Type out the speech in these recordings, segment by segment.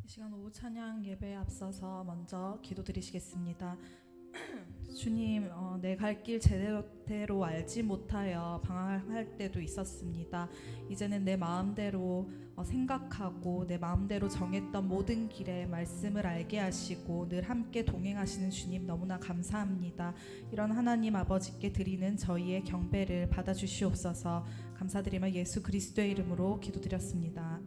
이 시간 오후 찬양 예배에 앞서서 먼저 기도드리시겠습니다. 주님, 내 갈 길 제대로 알지 못하여 방황할 때도 있었습니다. 이제는 내 마음대로 생각하고 내 마음대로 정했던 모든 길에 말씀을 알게 하시고 늘 함께 동행하시는 주님 너무나 감사합니다. 이런 하나님 아버지께 드리는 저희의 경배를 받아주시옵소서. 감사드리며 예수 그리스도의 이름으로 기도드렸습니다.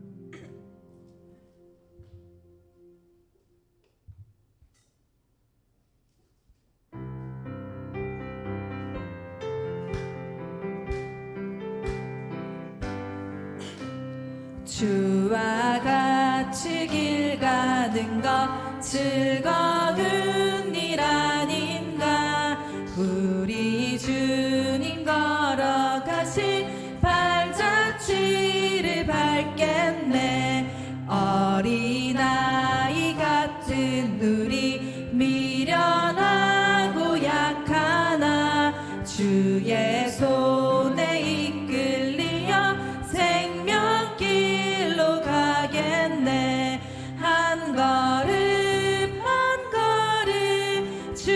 주와 같이 길 가는 것 즐거운 일 아닌가. 우리 주님 걸어가신 발자취를 밟겠네. 어린아이 같은 우리 미련하고 약하나 주의 손에 이끌리어 생명길로 가겠네. 한 걸음 한 걸음 주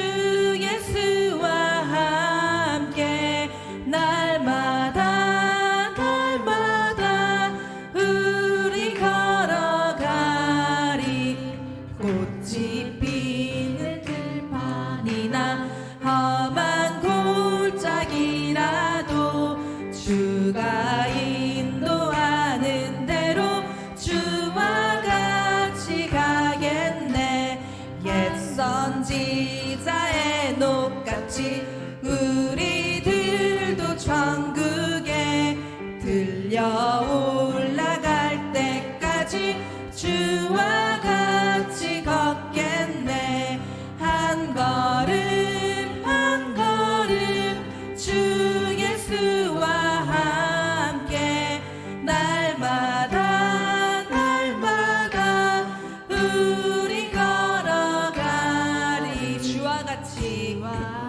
예수와 함께 날마다 날마다 우리 걸어가리. 꽃이 피는 들판이나 험한 골짜기라도 주가 인도하는 대로 주와 같이 가겠네. 옛 선지자의 녹같이 우리들도 천국에 들려 올라갈 때까지 주와 같이 걷겠네. 한 걸음 한 걸음 주 예수와 함께 날마다 날마다 우리 걸어가리. 주와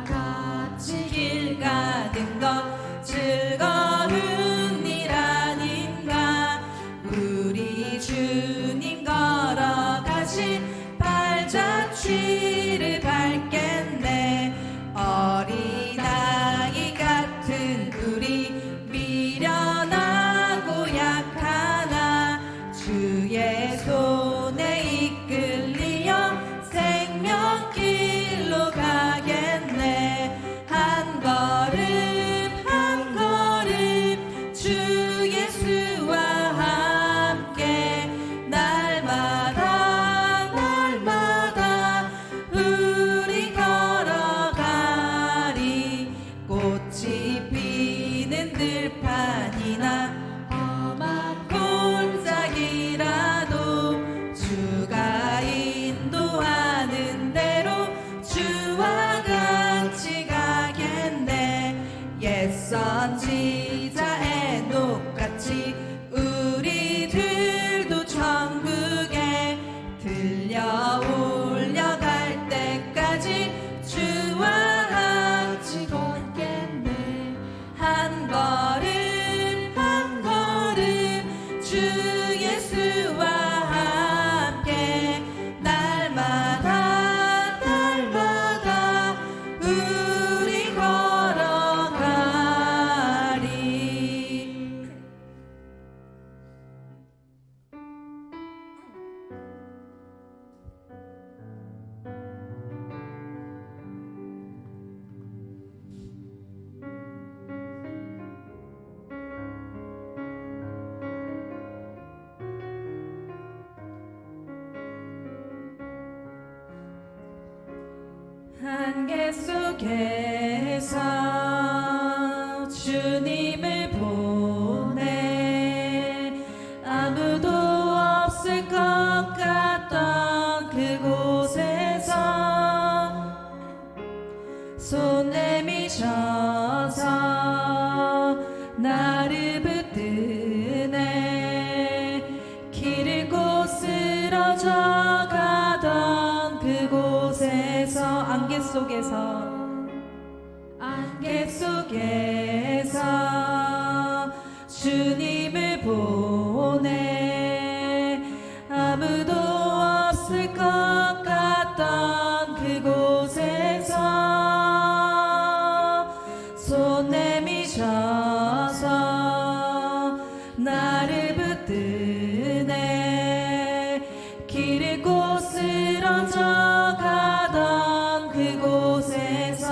같이 길 가는 것 즐거운 일 아닌가. 우리 주님 걸어가신 발자취를 밟겠네. 어린아이 같은 우리 미련하고 약하나 주의 손에 이끌리어 생명길로 가겠네. 한 걸음 한 걸음 주 예수와 함께 날마다 날마다 우리 걸어가리. 꽃이 피는 들판이나 험한 골짜기라도 주가 인도하는 대로 주와 같이 가겠네. 옛 선지자의 녹같이 우리들도 천국에 들려 올려갈 때까지 주와 같이 걷겠네. 한 걸음 한 걸음 주 예수와 함께 날마다 날마다 우리 걸어가리. 안개 속에서 주님을 보내 아무도 없을 것 같던 그곳에서 손 내미셔서 나를 붙드네. 길 잃고 쓰러져 가던 그곳에서 안개 속에서 주님을 보내 아무도 쓰러져 가던 그곳에서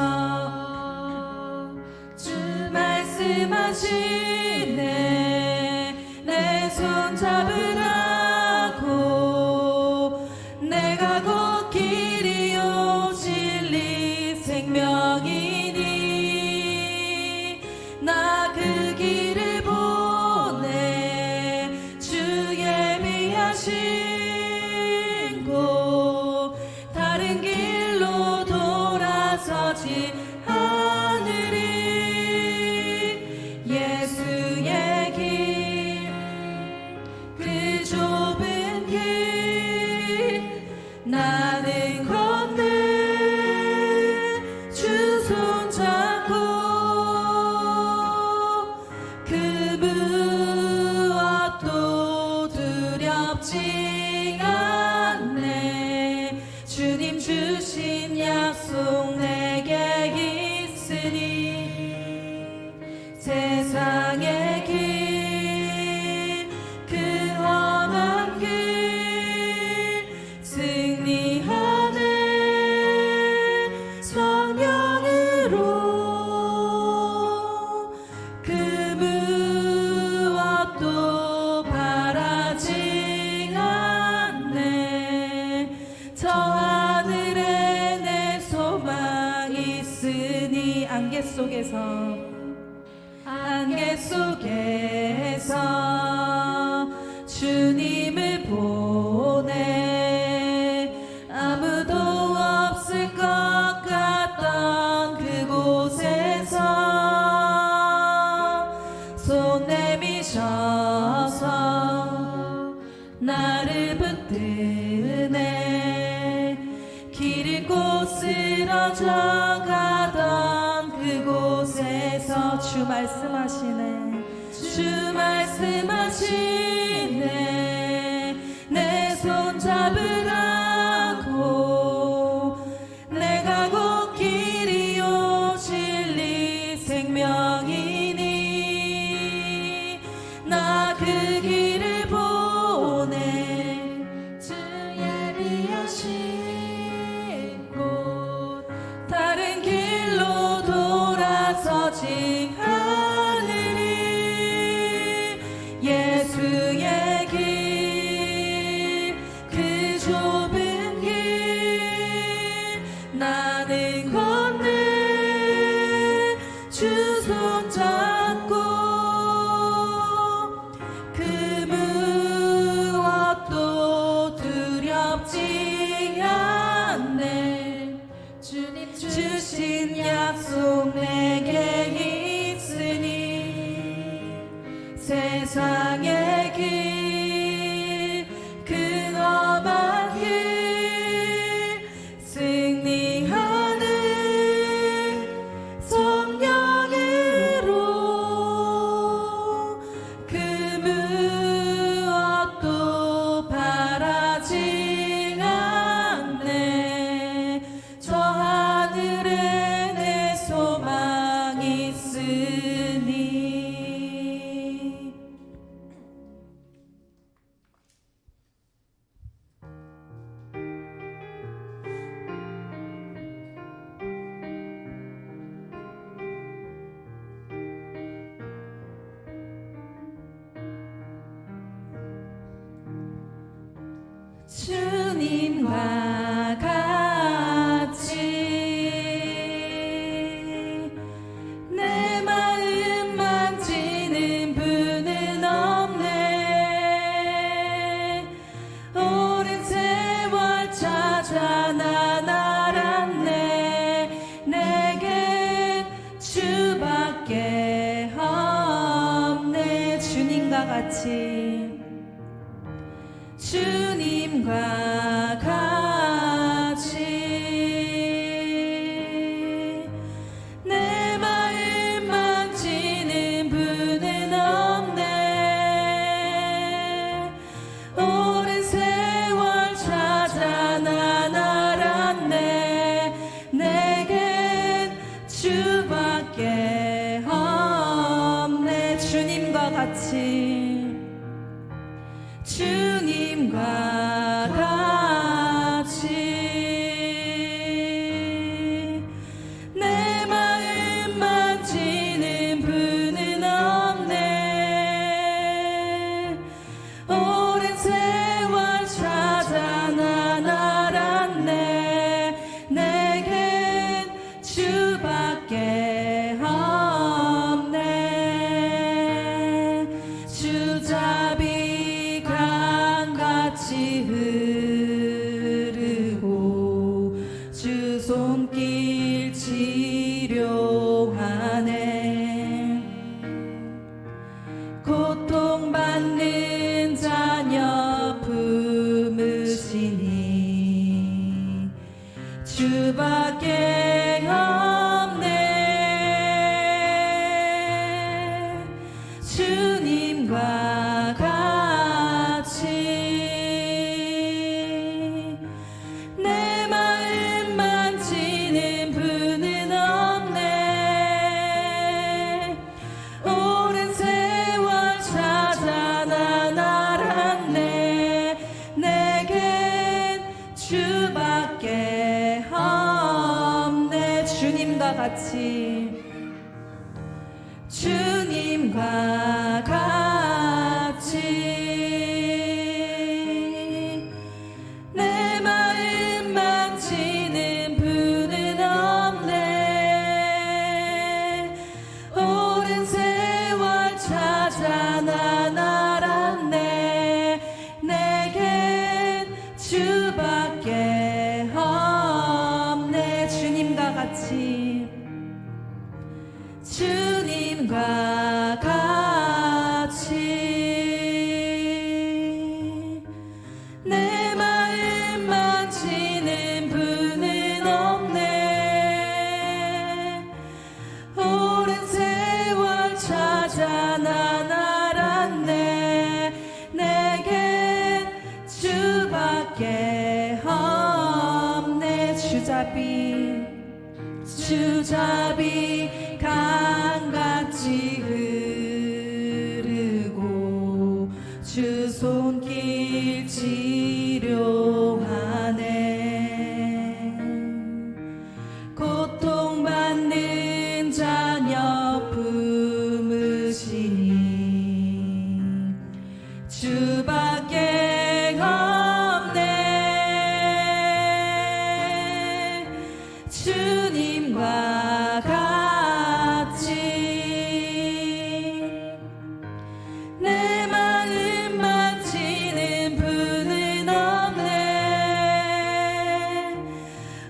주 말씀하시네 내 손 잡으라고 내가 곧 길이요 진리 생명이니 나 그 길을 보내 주 예비하신 곳 다른 길로 돌아서지 않으리 예수의 길 그 좁은 길 나는 건네 주 손잡고 그 무엇도 두렵지 않네 주님 주신 약속 내게 있으니 세상의 길 그 험한 길 승리하네 성령으로 그 무엇도 바라지 않네 저 하늘에 내 소망 있으니 안개 속에서 주님을 보내 아무도 없을 것 같던 그곳에서 손 내미셔서 나를 붙드네 길 잃고 쓰러져 가던 그곳에서 주 말씀하시네 내 손 잡으라고 내가 곧 길이요 진리 생명이니 나 그 길을 보내 주 예비하신 곳 다른 길로 돌아서지 않으리 예수의 길 그 좁은 길 나는 건네 주 손잡고 그 무엇도 두렵지 않네 주님 주신 약속 내게 있으니 세상의 길 그 험한 길 승리하는 성령으로 그 무엇도 바라지 않네 저 하늘에 내 소망 있으니 주님과 같이 내 마음 만지는 분은 없네 오랜 세월 찾아 난 알았네 내겐 주밖에 없네 주님과 같이 주님과 같이 내 마음 만지는 분은 없네 오랜 세월 찾아 난 알았네 내겐 주밖에 없네 주님과 같이 주님과 같이 주밖에 없네. 주님과 같이 내 마음 만지는 분은 없네. 오랜 세월 찾아 난 알았네. 내겐 주밖에 없네. 주님과 같이 주님과 같이 내 마음 만지는 분은 없네. 오랜 세월 찾아 난 알았네. 내겐 주밖에 없네. 주님과 같이 주님과 같이 내 마음 만지는 분은 없네. 오랜 세월 찾아 난 알았네. 내겐 주밖에 없네. 주잡이 강같이 흐르고 주 손길 치료하네. 고통받는 자녀 품으시니 주밖에 없네. 주님과 같이 내 마음 만지는 분은 없네.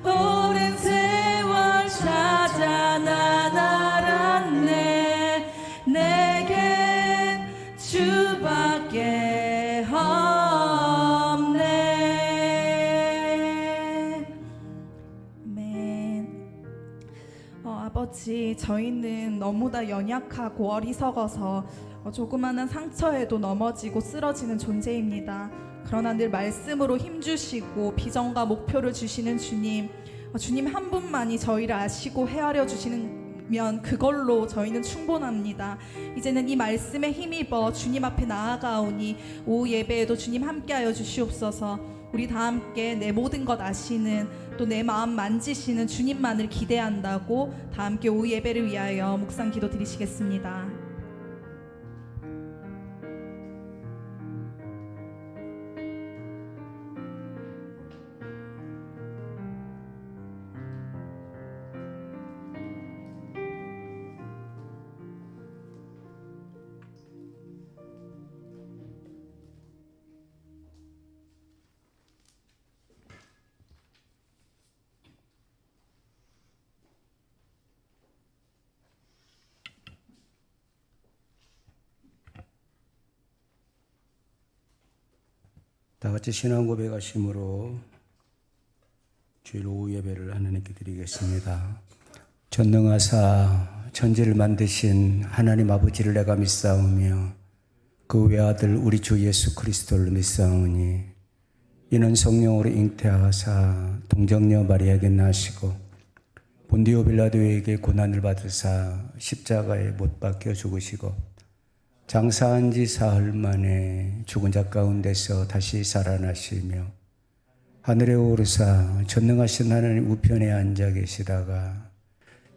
오랜 세월 찾아 난 알았네. 내겐 주밖에 없네. 아멘. 아버지, 저희는 너무나 연약하고 어리석어서 조그마한 상처에도 넘어지고 쓰러지는 존재입니다. 그러나 늘 말씀으로 힘주시고 비전과 목표를 주시는 주님, 주님 한 분만이 저희를 아시고 헤아려 주시면 그걸로 저희는 충분합니다. 이제는 이 말씀에 힘입어 주님 앞에 나아가오니 오후 예배에도 주님 함께하여 주시옵소서. 우리 다 함께 내 모든 것 아시는, 또 내 마음 만지시는 주님만을 기대한다고 다 함께 오후 예배를 위하여 묵상 기도 드리시겠습니다. 다 같이 신앙 고백하심으로 주일 오후 예배를 하나님께 드리겠습니다. 전능하사 천지를 만드신 하나님 아버지를 내가 믿사오며 그 외아들 우리 주 예수 그리스도를 믿사오니 이는 성령으로 잉태하사 동정녀 마리아에게 나시고 본디오 빌라도에게 고난을 받으사 십자가에 못 박혀 죽으시고 장사한 지 사흘 만에 죽은 자 가운데서 다시 살아나시며 하늘에 오르사 전능하신 하나님 우편에 앉아 계시다가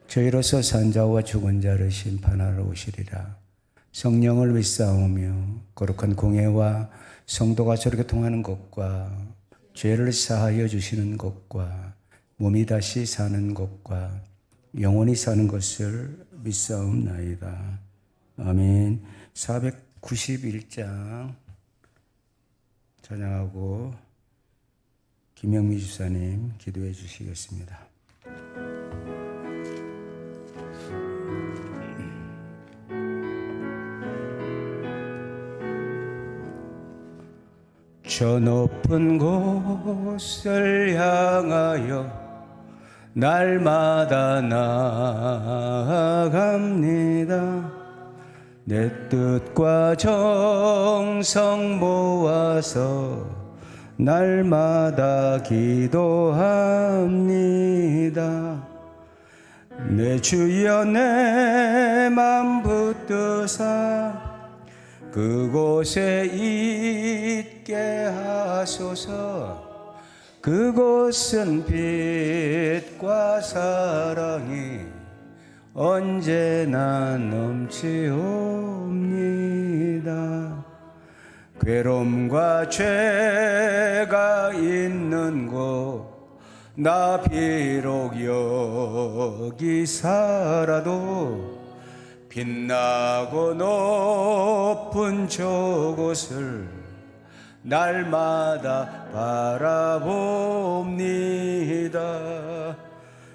저희로서 산 자와 죽은 자를 심판하러 오시리라. 성령을 믿사오며 거룩한 공예와 성도가 저렇게 통하는 것과 죄를 사하여 주시는 것과 몸이 다시 사는 것과 영원히 사는 것을 믿사옵나이다. 아멘. 491장 찬양하고 김영미 집사님 기도해 주시겠습니다. 저 높은 곳을 향하여 날마다 나아갑니다. 내 뜻과 정성 모아서 날마다 기도합니다. 내 주여 내 맘 붙드사 그곳에 있게 하소서. 그곳은 빛과 사랑이 언제나 넘치옵니다. 괴로움과 죄가 있는 곳 나 비록 여기 살아도 빛나고 높은 저곳을 날마다 바라봅니다.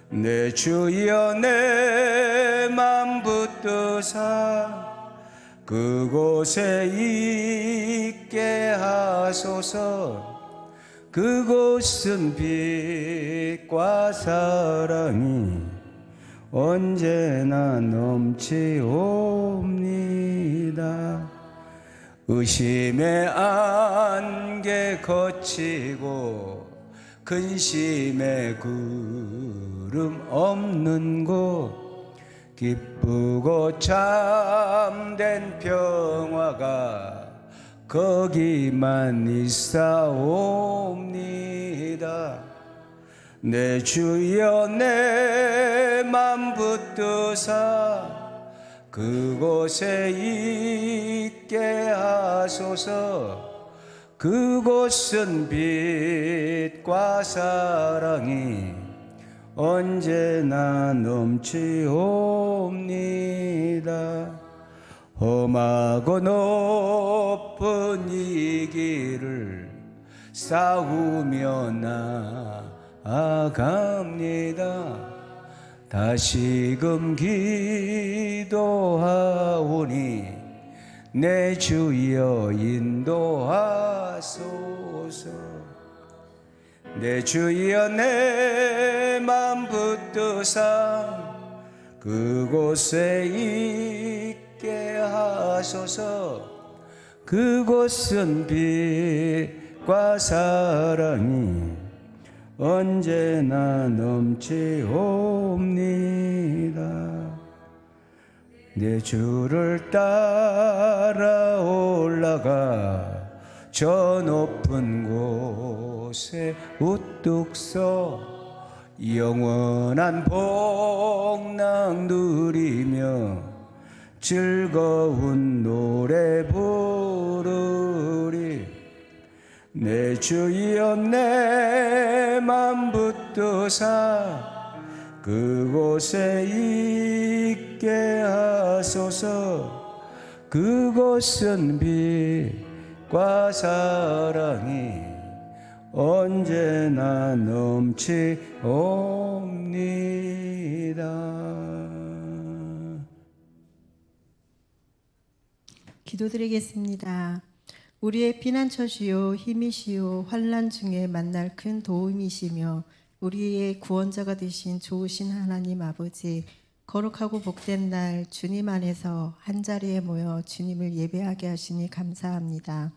내 주여 내 맘 붙드사 그곳에 있게 하소서. 그곳은 빛과 사랑이 언제나 넘치옵니다. 의심의 안개 거치고 근심의 구름 없는 곳 기쁘고 참된 평화가 거기만 있사옵니다. 내 주여 내 맘 붙드사 그곳에 있게 하소서. 그곳은 빛과 사랑이 언제나 넘치옵니다. 험하고 높은 이 길을 싸우며 나아갑니다. 다시금 기도하오니 내 주여 인도하소서. 내 주여 내 맘 붙드사 그곳에 있게 하소서. 그곳은 빛과 사랑이 언제나 넘치옵니다. 내 주를 따라 올라가 저 높은 곳에 우뚝 서 영원한 복락 누리며 즐거운 노래 부르리. 내 주여 내 맘 붙드사 그곳에 있게 하소서. 그곳은 빛과 사랑이 언제나 넘치옵니다. 기도드리겠습니다. 우리의 피난처시요 힘이시요 환난 중에 만날 큰 도움이시며 우리의 구원자가 되신 좋으신 하나님 아버지, 거룩하고 복된 날 주님 안에서 한자리에 모여 주님을 예배하게 하시니 감사합니다.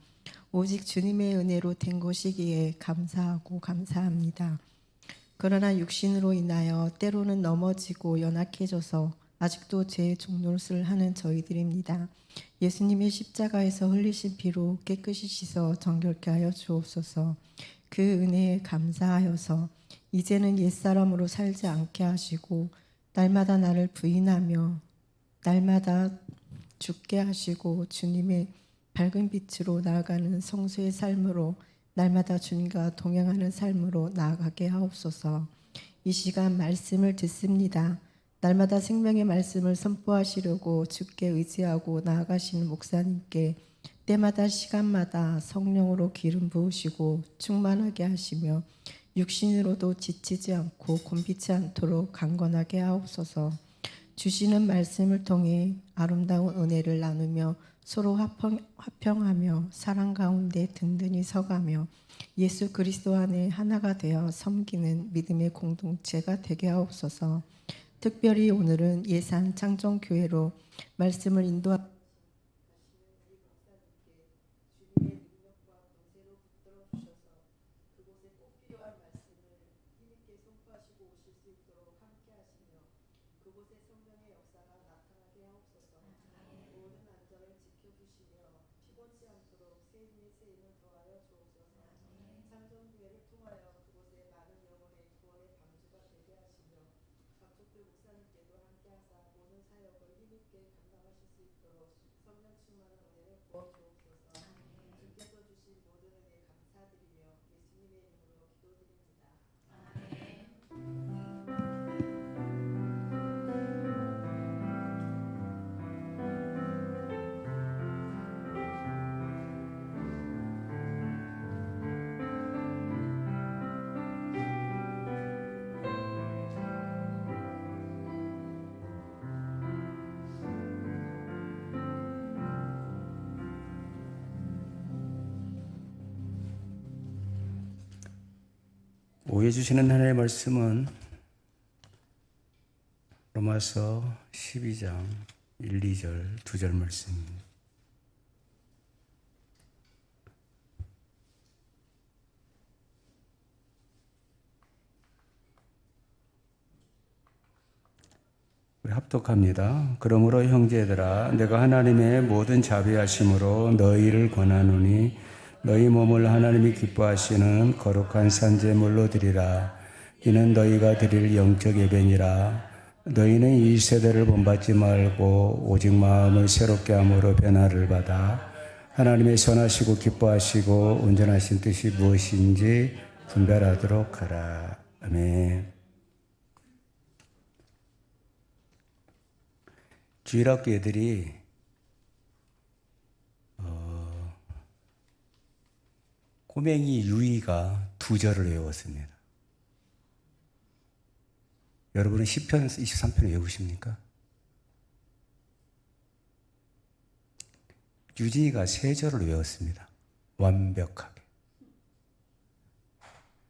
오직 주님의 은혜로 된 것이기에 감사하고 감사합니다. 그러나 육신으로 인하여 때로는 넘어지고 연약해져서 아직도 죄의 종노릇을 하는 저희들입니다. 예수님의 십자가에서 흘리신 피로 깨끗이 씻어 정결케 하여 주옵소서. 그 은혜에 감사하여서 이제는 옛사람으로 살지 않게 하시고 날마다 나를 부인하며 날마다 죽게 하시고 주님의 밝은 빛으로 나아가는 성수의 삶으로 날마다 주님과 동행하는 삶으로 나아가게 하옵소서. 이 시간 말씀을 듣습니다. 날마다 생명의 말씀을 선포하시려고 주께 의지하고 나아가시는 목사님께 때마다 시간마다 성령으로 기름 부으시고 충만하게 하시며 육신으로도 지치지 않고 곤비치 않도록 강건하게 하옵소서. 주시는 말씀을 통해 아름다운 은혜를 나누며 서로 화평하며 사랑 가운데 든든히 서가며 예수 그리스도 안에 하나가 되어 섬기는 믿음의 공동체가 되게 하옵소서. 특별히 오늘은 예산 창정교회로 말씀을 인도하시는 오해 주시는 하나님의 말씀은 로마서 12장 1, 2절, 2절 말씀입니다. 우리 합독합니다. 그러므로 형제들아 내가 하나님의 모든 자비하심으로 너희를 권하노니 너희 몸을 하나님이 기뻐하시는 거룩한 산제물로 드리라. 이는 너희가 드릴 영적 예배니라. 너희는 이 세대를 본받지 말고 오직 마음을 새롭게 함으로 변화를 받아 하나님의 선하시고 기뻐하시고 온전하신 뜻이 무엇인지 분별하도록 하라. 아멘. 주일학교 애들이 꼬맹이 유이가 2절을 외웠습니다. 여러분은 시편 23편을 외우십니까? 유진이가 3절을 외웠습니다. 완벽하게.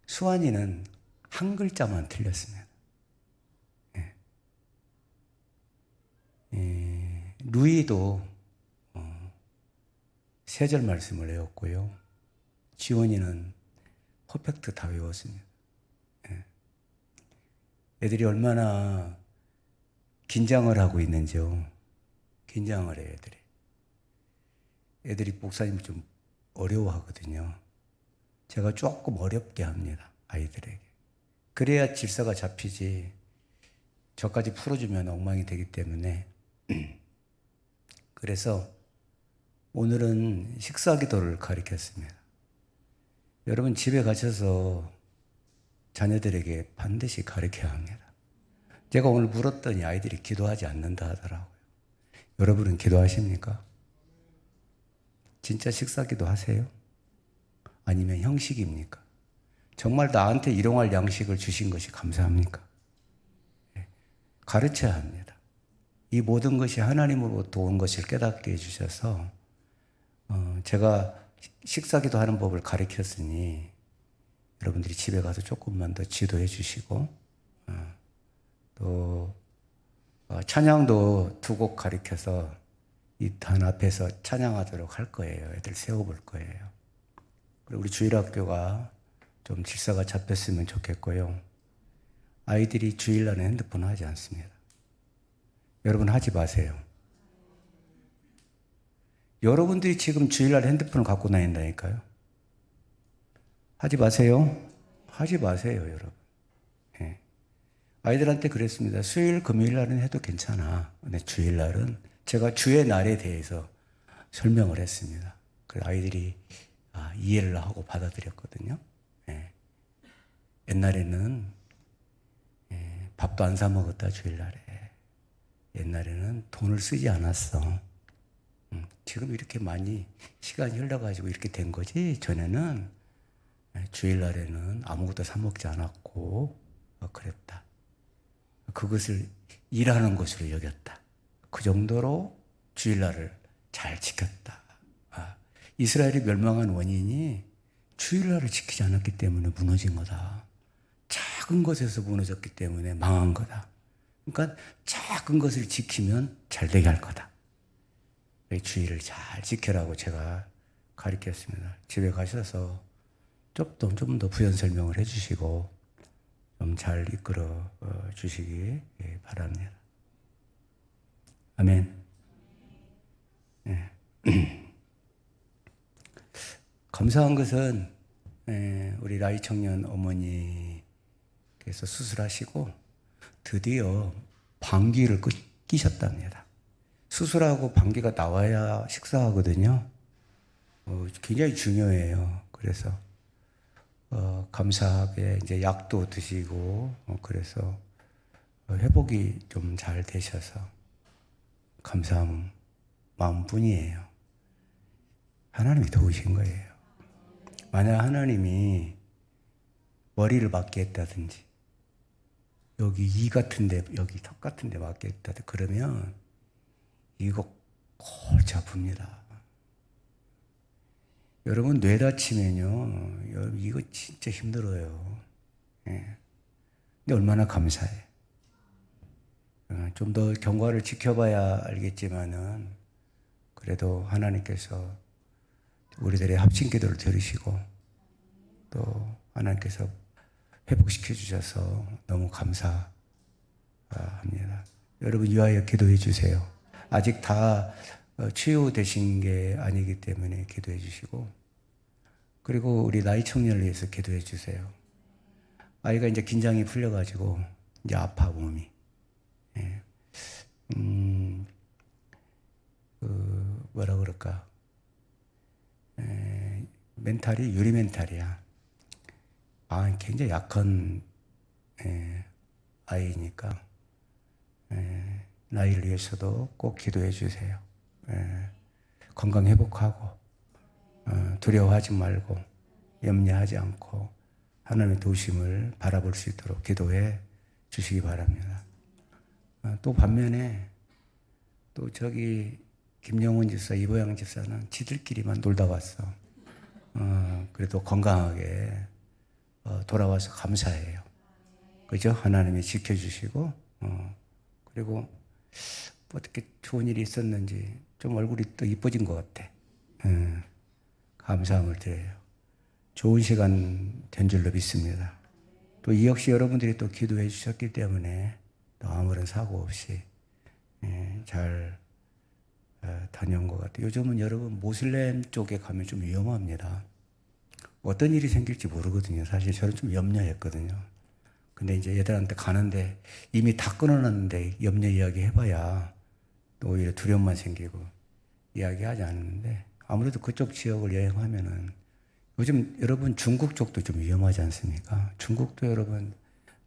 수환이는 한 글자만 틀렸습니다. 루이도 3절 말씀을 외웠고요. 지원이는 퍼펙트 다 외웠습니다. 애들이 얼마나 긴장을 하고 있는지요. 긴장을 해요, 애들이. 애들이 목사님을 좀 어려워하거든요. 제가 조금 어렵게 합니다, 아이들에게. 그래야 질서가 잡히지. 저까지 풀어주면 엉망이 되기 때문에. 그래서 오늘은 식사 기도를 가르쳤습니다. 여러분 집에 가셔서 자녀들에게 반드시 가르쳐야 합니다. 제가 오늘 물었더니 아이들이 기도하지 않는다 하더라고요. 여러분은 기도하십니까? 진짜 식사 기도 하세요? 아니면 형식입니까? 정말 나한테 일용할 양식을 주신 것이 감사합니까? 가르쳐야 합니다. 이 모든 것이 하나님으로부터 온 것을 깨닫게 해주셔서 제가 식사기도 하는 법을 가르쳤으니 여러분들이 집에 가서 조금만 더 지도해 주시고 또 찬양도 2곡 가르쳐서 이 단 앞에서 찬양하도록 할 거예요. 애들 세워볼 거예요. 그리고 우리 주일학교가 좀 질서가 잡혔으면 좋겠고요. 아이들이 주일날에 핸드폰 하지 않습니다. 여러분 하지 마세요. 여러분들이 지금 주일날 핸드폰을 갖고 다닌다니까요. 하지 마세요. 하지 마세요, 여러분. 예. 아이들한테 그랬습니다. 수요일, 금요일날은 해도 괜찮아. 근데 주일날은 제가 주의 날에 대해서 설명을 했습니다. 그래서 아이들이 이해를 하고 받아들였거든요. 예. 옛날에는 밥도 안 사 먹었다, 주일날에. 옛날에는 돈을 쓰지 않았어. 지금 이렇게 많이 시간이 흘러가지고 이렇게 된 거지. 전에는 주일날에는 아무것도 사 먹지 않았고 그랬다. 그것을 일하는 것으로 여겼다. 그 정도로 주일날을 잘 지켰다. 이스라엘이 멸망한 원인이 주일날을 지키지 않았기 때문에 무너진 거다. 작은 것에서 무너졌기 때문에 망한 거다. 그러니까 작은 것을 지키면 잘 되게 할 거다. 주일을 잘 지켜라고 제가 가르쳤습니다. 집에 가셔서 좀 더 부연 설명을 해주시고 좀 잘 이끌어 주시기 바랍니다. 아멘. 네. 감사한 것은 우리 라이 청년 어머니께서 수술하시고 드디어 방귀를 끼셨답니다. 수술하고 방귀가 나와야 식사하거든요. 굉장히 중요해요. 그래서 감사하게 이제 약도 드시고 그래서 회복이 좀 잘 되셔서 감사한 마음뿐이에요. 하나님이 도우신 거예요. 만약 하나님이 머리를 맞게 했다든지 여기 이 같은데 여기 턱 같은데 맞게 했다든지 그러면 이거 골치 아픕니다. 여러분 뇌 다치면요 이거 진짜 힘들어요. 예. 근데 얼마나 감사해. 좀 더 경과를 지켜봐야 알겠지만은 그래도 하나님께서 우리들의 합심 기도를 들으시고 또 하나님께서 회복시켜 주셔서 너무 감사합니다. 여러분 위하여 기도해 주세요. 아직 다 치유되신 게 아니기 때문에 기도해 주시고 그리고 우리 나이 청년을 위해서 기도해 주세요. 아이가 이제 긴장이 풀려가지고 이제 아파 몸이. 예. 뭐라 그럴까? 멘탈이 유리 멘탈이야. 굉장히 약한 아이니까 나이를 위해서도 꼭 기도해 주세요. 건강 회복하고 두려워하지 말고 염려하지 않고 하나님의 도우심을 바라볼 수 있도록 기도해 주시기 바랍니다. 또 반면에 또 저기 김영훈 집사, 이보영 집사는 지들끼리만 놀다 왔어. 그래도 건강하게 돌아와서 감사해요. 그죠? 하나님이 지켜주시고 그리고 어떻게 좋은 일이 있었는지 좀 얼굴이 또 이뻐진 것 같아. 감사함을 드려요. 좋은 시간 된 줄로 믿습니다. 또 이 역시 여러분들이 또 기도해 주셨기 때문에 또 아무런 사고 없이 잘 다녀온 것 같아요. 요즘은 여러분 모슬렘 쪽에 가면 좀 위험합니다. 어떤 일이 생길지 모르거든요. 사실 저는 좀 염려했거든요. 근데 이제 얘들한테 가는데 이미 다 끊어놨는데 염려 이야기 해봐야 또 오히려 두려움만 생기고 이야기하지 않는데 아무래도 그쪽 지역을 여행하면은 요즘 여러분 중국 쪽도 좀 위험하지 않습니까? 중국도 여러분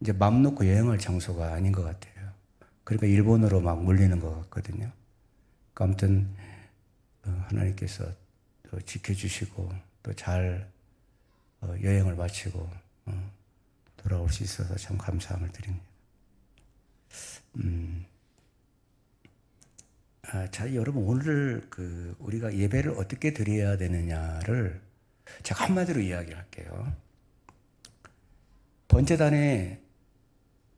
이제 맘 놓고 여행할 장소가 아닌 것 같아요. 그러니까 일본으로 막 몰리는 것 같거든요. 그러니까 아무튼 하나님께서 또 지켜주시고 또 잘 여행을 마치고 돌아올 수 있어서 참 감사함을 드립니다. 자, 여러분 오늘 우리가 예배를 어떻게 드려야 되느냐를 제가 한마디로 이야기할게요. 번제단에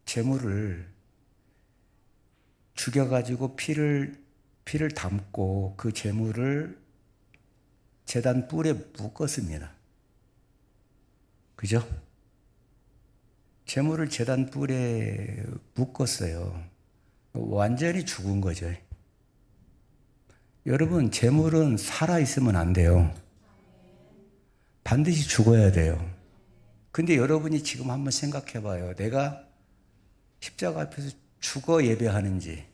제물을 죽여가지고 피를 담고 그 제물을 제단 뿔에 묶었습니다. 그죠? 제물을 제단 뿔에 묶었어요. 완전히 죽은 거죠. 여러분, 제물은 살아있으면 안 돼요. 반드시 죽어야 돼요. 근데 여러분이 지금 한번 생각해 봐요. 내가 십자가 앞에서 죽어 예배하는지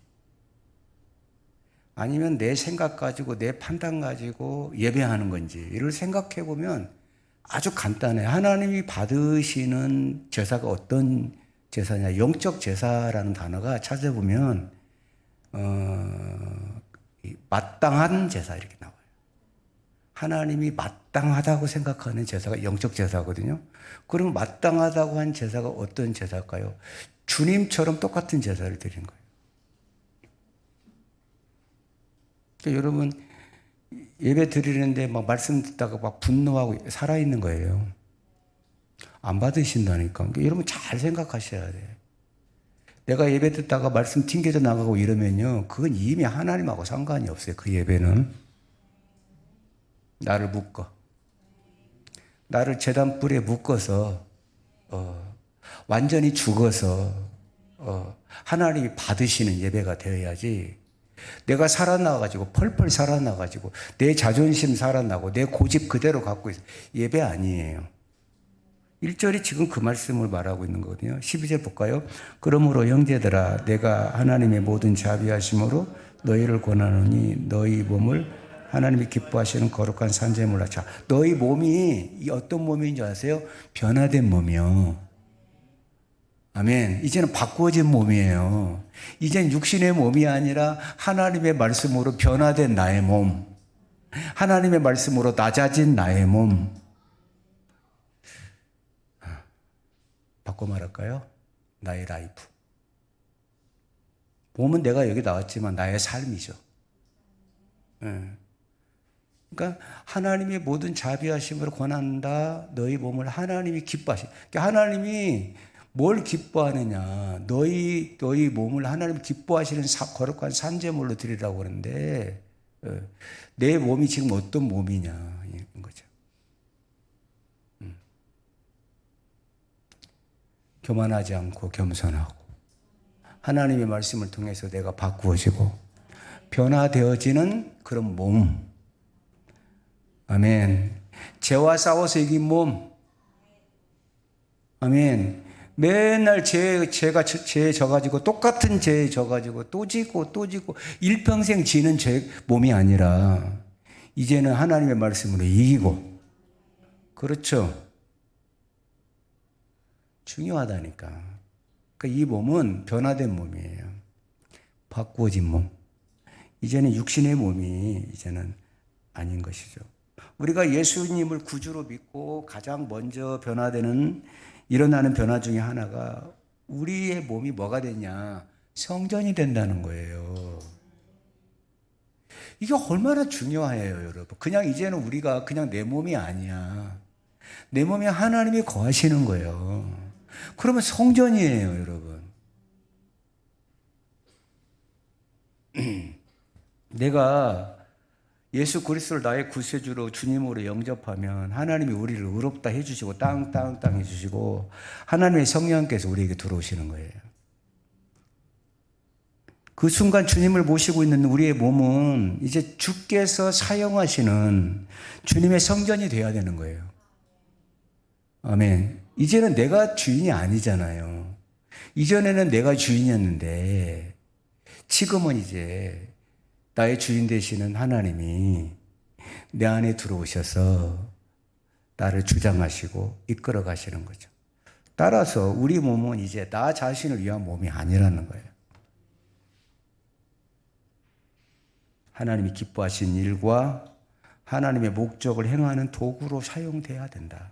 아니면 내 생각 가지고 내 판단 가지고 예배하는 건지 이를 생각해 보면 아주 간단해요. 하나님이 받으시는 제사가 어떤 제사냐. 영적 제사라는 단어가 찾아보면 마땅한 제사 이렇게 나와요. 하나님이 마땅하다고 생각하는 제사가 영적 제사거든요. 그러면 마땅하다고 한 제사가 어떤 제사일까요? 주님처럼 똑같은 제사를 드린 거예요. 그러니까 여러분 예배 드리는데 막 말씀 듣다가 막 분노하고 살아있는 거예요. 안 받으신다니까. 그러니까 여러분 잘 생각하셔야 돼. 내가 예배 듣다가 말씀 튕겨져 나가고 이러면요, 그건 이미 하나님하고 상관이 없어요. 그 예배는. 나를 묶어. 나를 제단불에 묶어서 완전히 죽어서 하나님이 받으시는 예배가 되어야지, 내가 살아나가지고 펄펄 살아나가지고 내 자존심 살아나고 내 고집 그대로 갖고 있어, 예배 아니에요. 1절이 지금 그 말씀을 말하고 있는 거거든요. 12절 볼까요? 그러므로 형제들아, 내가 하나님의 모든 자비하심으로 너희를 권하노니 너희 몸을 하나님이 기뻐하시는 거룩한 산재물로. 자, 너희 몸이 어떤 몸인 줄 아세요? 변화된 몸이요. 아멘. 이제는 바꾸어진 몸이에요. 이젠 육신의 몸이 아니라 하나님의 말씀으로 변화된 나의 몸, 하나님의 말씀으로 낮아진 나의 몸. 바꿔 말할까요? 나의 라이프. 몸은 내가 여기 나왔지만 나의 삶이죠. 그러니까 하나님의 모든 자비하심으로 권한다. 너희 몸을 하나님이 기뻐하시. 그러니까 하나님이 뭘 기뻐하느냐? 너희 몸을 하나님 기뻐하시는 거룩한 산제물로 드리라고 그러는데, 내 몸이 지금 어떤 몸이냐 이런 거죠. 교만하지 않고 겸손하고 하나님의 말씀을 통해서 내가 바꾸어지고 변화되어지는 그런 몸. 아멘. 죄와 싸워서 이긴 몸. 아멘. 맨날 죄에 져가지고 똑같은 죄에 져가지고 또 지고 일평생 지는 죄 몸이 아니라 이제는 하나님의 말씀으로 이기고. 그렇죠. 중요하다니까. 그러니까 이 몸은 변화된 몸이에요. 바꾸어진 몸. 이제는 육신의 몸이 이제는 아닌 것이죠. 우리가 예수님을 구주로 믿고 가장 먼저 일어나는 변화 중에 하나가 우리의 몸이 뭐가 되냐? 성전이 된다는 거예요. 이게 얼마나 중요해요, 여러분. 그냥 이제는 우리가 그냥 내 몸이 아니야. 내 몸에 하나님이 거하시는 거예요. 그러면 성전이에요, 여러분. 내가 예수 그리스도를 나의 구세주로 주님으로 영접하면 하나님이 우리를 의롭다 해주시고 땅 해주시고 하나님의 성령께서 우리에게 들어오시는 거예요. 그 순간 주님을 모시고 있는 우리의 몸은 이제 주께서 사용하시는 주님의 성전이 되어야 되는 거예요. 아멘. 이제는 내가 주인이 아니잖아요. 이전에는 내가 주인이었는데 지금은 이제 나의 주인 되시는 하나님이 내 안에 들어오셔서 나를 주장하시고 이끌어 가시는 거죠. 따라서 우리 몸은 이제 나 자신을 위한 몸이 아니라는 거예요. 하나님이 기뻐하신 일과 하나님의 목적을 행하는 도구로 사용돼야 된다.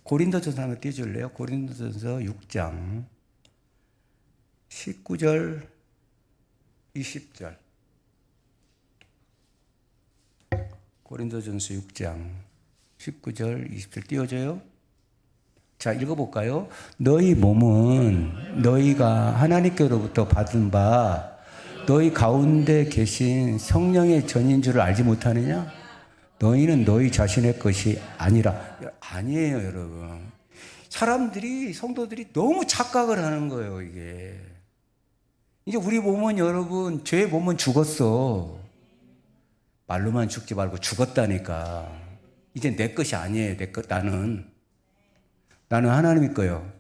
고린도전서 한번 띄워줄래요? 고린도전서 6장 19절 20절. 고린도전서 6장 19절 20절 띄워줘요. 자, 읽어볼까요? 너희 몸은 너희가 하나님께로부터 받은 바 너희 가운데 계신 성령의 전인 줄을 알지 못하느냐? 너희는 너희 자신의 것이 아니라. 아니에요, 여러분. 성도들이 너무 착각을 하는 거예요, 이게. 이제 우리 몸은 여러분, 죄의 몸은 죽었어. 말로만 죽지 말고 죽었다니까. 이제 내 것이 아니에요, 나는 하나님의 거예요.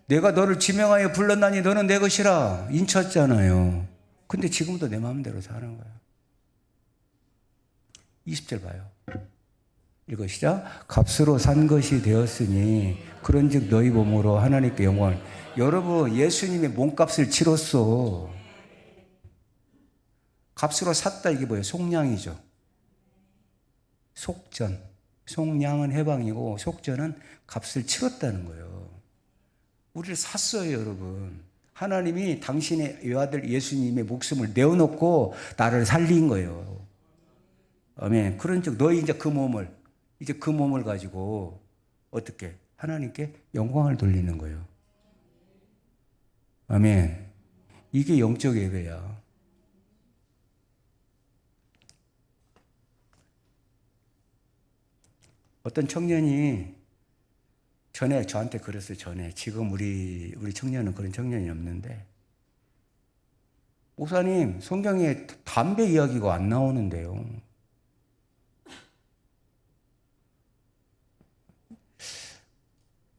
내가 너를 지명하여 불렀나니 너는 내 것이라 인쳤잖아요. 근데 지금도 내 마음대로 사는 거야. 20절 봐요. 읽어 시작. 값으로 산 것이 되었으니 그런즉 너희 몸으로 하나님께 영광을. 여러분, 예수님의 몸값을 치렀어. 값으로 샀다, 이게 뭐예요? 속량이죠. 속전. 속량은 해방이고 속전은 값을 치렀다는 거예요. 우리를 샀어요, 여러분. 하나님이 당신의 외아들 예수님의 목숨을 내어놓고 나를 살린 거예요. 아멘. 그런즉 너희 이제 그 몸을 가지고 어떻게 하나님께 영광을 돌리는 거예요. 아멘. 이게 영적 예배야. 어떤 청년이 전에 저한테 그랬어요. 지금 우리 청년은 그런 청년이 없는데, 목사님 성경에 담배 이야기가 안 나오는데요.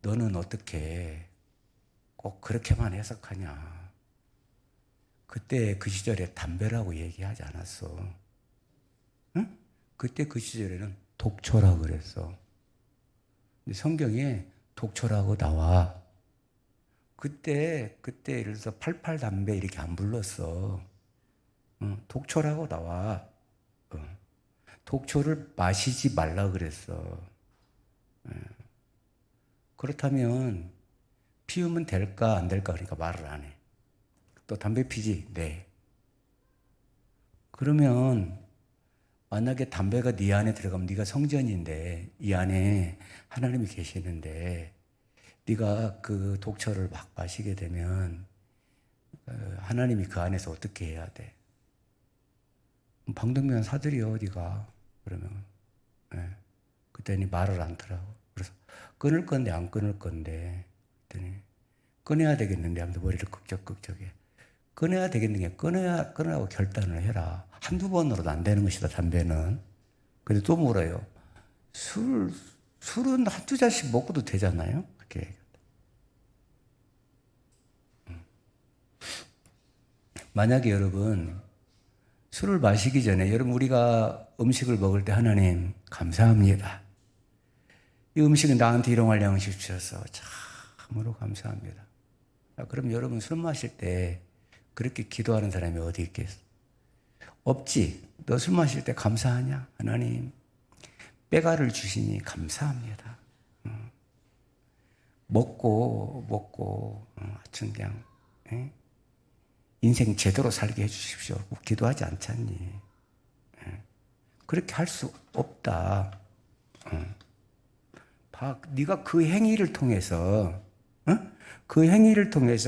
너는 어떻게 꼭 그렇게만 해석하냐? 그때 그 시절에 담배라고 얘기하지 않았어. 응? 그때 그 시절에는 독초라고 그랬어. 근데 성경에 독초라고 나와. 그때 예를 들어서 88 담배 이렇게 안 불렀어. 독초라고 나와. 독초를 마시지 말라 그랬어. 그렇다면 피우면 될까 안 될까 그러니까 말을 안 해. 또 담배 피지? 네. 그러면 만약에 담배가 네 안에 들어가면 네가 성전인데 이 안에 하나님이 계시는데 네가 그 독초를 막 마시게 되면 하나님이 그 안에서 어떻게 해야 돼? 방독면 사들여 네가. 그러면 그때는 말을 안 더라고. 그래서 끊을 건데 안 끊을 건데 그랬더니 끊어야 되겠는데 하면서 머리를 극적해. 끊어야 되겠는데 끊으라고 결단을 해라. 한두 번으로도 안 되는 것이다 담배는. 근데 또 물어요. 술은 한두 잔씩 먹어도 되잖아요. 그렇게 얘기합니다. 만약에 여러분 술을 마시기 전에 여러분 우리가 음식을 먹을 때 하나님 감사합니다. 이 음식은 나한테 일용할 양식 주셔서 참으로 감사합니다. 그럼 여러분 술 마실 때 그렇게 기도하는 사람이 어디 있겠어? 없지. 너 술 마실 때 감사하냐? 하나님 빼가를 주시니 감사합니다. 먹고 하여튼 그냥 인생 제대로 살게 해주십시오. 기도하지 않잖니. 그렇게 할 수 없다. 네가 그 행위를 통해서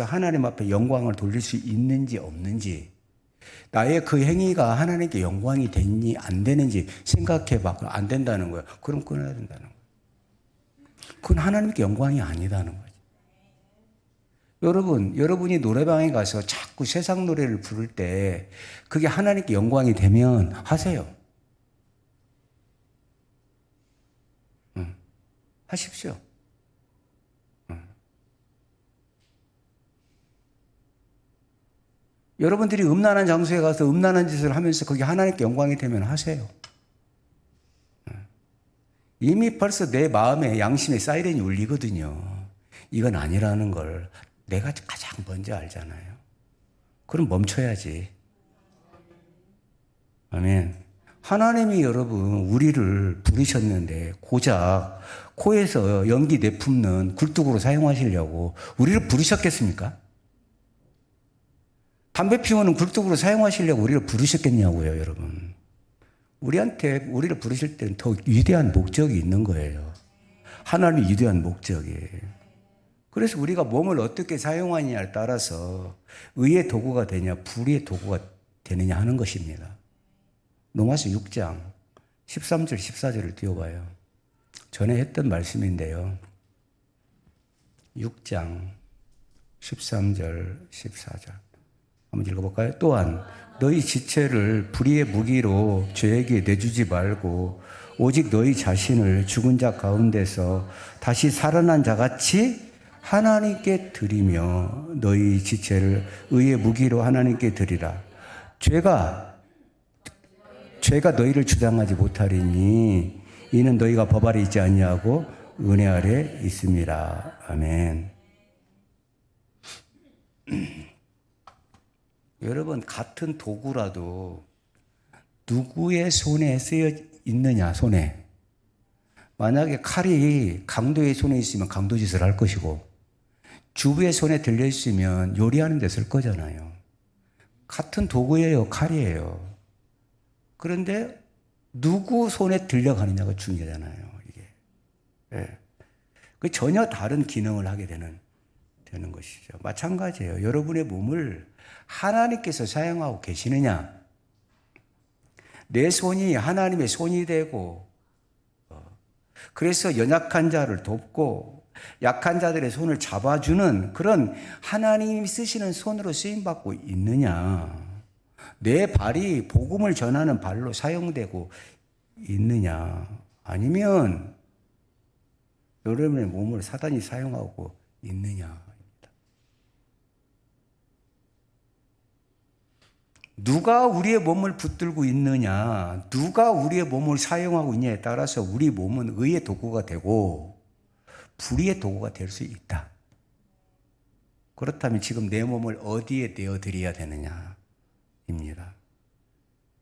하나님 앞에 영광을 돌릴 수 있는지 없는지, 나의 그 행위가 하나님께 영광이 됐니 안 되는지 생각해봐. 안 된다는 거야. 그럼 끊어야 된다는 거야. 그건 하나님께 영광이 아니다는 거지. 여러분이 노래방에 가서 자꾸 세상 노래를 부를 때 그게 하나님께 영광이 되면 하세요. 하십시오. 여러분들이 음란한 장소에 가서 음란한 짓을 하면서 그게 하나님께 영광이 되면 하세요. 이미 벌써 내 마음에 양심의 사이렌이 울리거든요. 이건 아니라는 걸 내가 가장 먼저 알잖아요. 그럼 멈춰야지. 아멘. 하나님이 여러분 우리를 부르셨는데 고작 코에서 연기 내뿜는 굴뚝으로 사용하시려고 우리를 부르셨겠습니까? 담배 피우는 굴뚝으로 사용하시려고 우리를 부르셨겠냐고요, 여러분. 우리를 부르실 때는 더 위대한 목적이 있는 거예요. 하나님의 위대한 목적이에요. 그래서 우리가 몸을 어떻게 사용하느냐에 따라서 의의 도구가 되냐, 불의의 도구가 되느냐 하는 것입니다. 로마서 6장 13절, 14절을 띄워봐요. 전에 했던 말씀인데요. 6장 13절, 14절. 한번 읽어볼까요? 또한 너희 지체를 불의의 무기로 죄에게 내주지 말고 오직 너희 자신을 죽은 자 가운데서 다시 살아난 자같이 하나님께 드리며 너희 지체를 의의 무기로 하나님께 드리라. 죄가 너희를 주장하지 못하리니 이는 너희가 법 아래 있지 아니하고 은혜 아래 있음이라. 아멘. 여러분, 같은 도구라도 누구의 손에 쓰여 있느냐, 손에. 만약에 칼이 강도의 손에 있으면 강도짓을 할 것이고 주부의 손에 들려 있으면 요리하는 데 쓸 거잖아요. 같은 도구예요, 칼이에요. 그런데 누구 손에 들려가느냐가 중요하잖아요. 이게. 예. 그 전혀 다른 기능을 하게 되는 것이죠. 마찬가지예요. 여러분의 몸을 하나님께서 사용하고 계시느냐? 내 손이 하나님의 손이 되고, 그래서 연약한 자를 돕고 약한 자들의 손을 잡아주는 그런 하나님이 쓰시는 손으로 쓰임받고 있느냐? 내 발이 복음을 전하는 발로 사용되고 있느냐? 아니면 여러분의 몸을 사단이 사용하고 있느냐? 누가 우리의 몸을 붙들고 있느냐, 누가 우리의 몸을 사용하고 있냐에 따라서 우리 몸은 의의 도구가 되고 불의의 도구가 될 수 있다. 그렇다면 지금 내 몸을 어디에 내어드려야 되느냐입니다.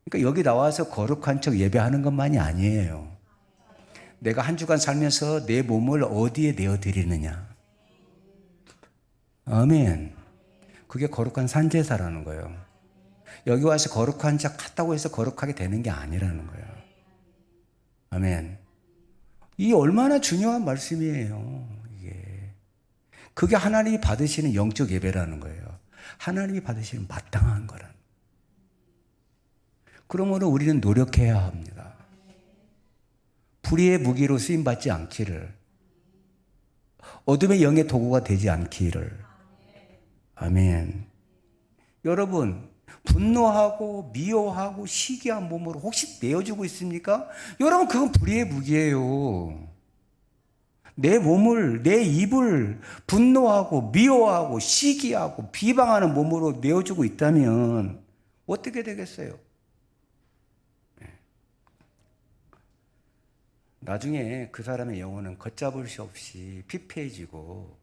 그러니까 여기 나와서 거룩한 척 예배하는 것만이 아니에요. 내가 한 주간 살면서 내 몸을 어디에 내어드리느냐. 아멘. 그게 거룩한 산제사라는 거예요. 여기 와서 거룩한 자 같다고 해서 거룩하게 되는 게 아니라는 거예요. 아멘. 이 얼마나 중요한 말씀이에요. 이게. 그게 하나님이 받으시는 영적 예배라는 거예요. 하나님이 받으시는 마땅한 거라는 거예요. 그러므로 우리는 노력해야 합니다. 불의의 무기로 쓰임받지 않기를, 어둠의 영의 도구가 되지 않기를. 아멘. 여러분, 분노하고 미워하고 시기한 몸으로 혹시 내어주고 있습니까? 여러분, 그건 불의의 무기예요. 내 몸을, 내 입을 분노하고 미워하고 시기하고 비방하는 몸으로 내어주고 있다면 어떻게 되겠어요? 나중에 그 사람의 영혼은 걷잡을 수 없이 피폐해지고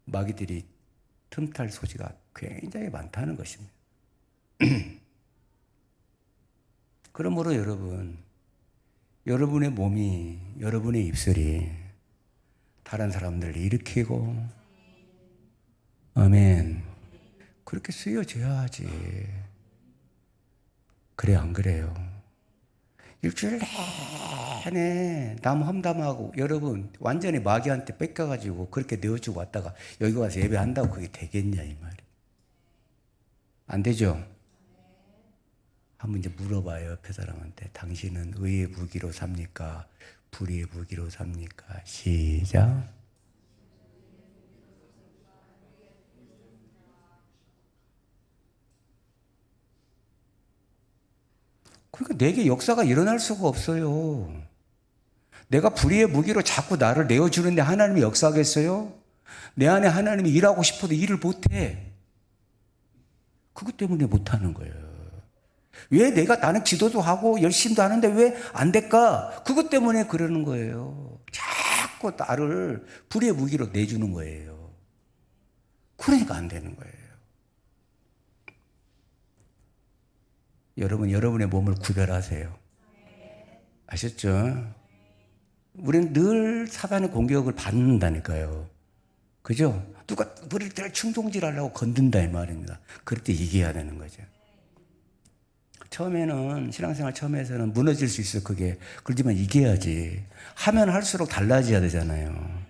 마귀들이 틈탈 소지가 굉장히 많다는 것입니다. 그러므로 여러분, 여러분의 몸이, 여러분의 입술이 다른 사람들을 일으키고, 아멘, 그렇게 쓰여져야지. 그래, 안 그래요? 일주일 내내 남 험담하고, 여러분 완전히 마귀한테 뺏겨가지고 그렇게 내어주고 왔다가 여기 와서 예배한다고 그게 되겠냐 이 말이에요. 안 되죠? 한번 이제 물어봐요. 옆에 사람한테. 당신은 의의 무기로 삽니까? 불의의 무기로 삽니까? 시작. 그러니까 내게 역사가 일어날 수가 없어요. 내가 불의의 무기로 자꾸 나를 내어주는데 하나님이 역사하겠어요? 내 안에 하나님이 일하고 싶어도 일을 못해. 그것 때문에 못하는 거예요. 왜 나는 기도도 하고 열심히도 하는데 왜 안 될까? 그것 때문에 그러는 거예요. 자꾸 나를 불의의 무기로 내주는 거예요. 그러니까 안 되는 거예요. 여러분, 여러분의 몸을 구별하세요. 아셨죠? 우리는 늘 사단의 공격을 받는다니까요. 그죠? 누가 우리를 충동질하려고 건든다 이 말입니다. 그럴 때 이겨야 되는 거죠. 처음에는, 신앙생활 처음에서는 무너질 수 있어, 그게. 그렇지만 이겨야지. 하면 할수록 달라져야 되잖아요.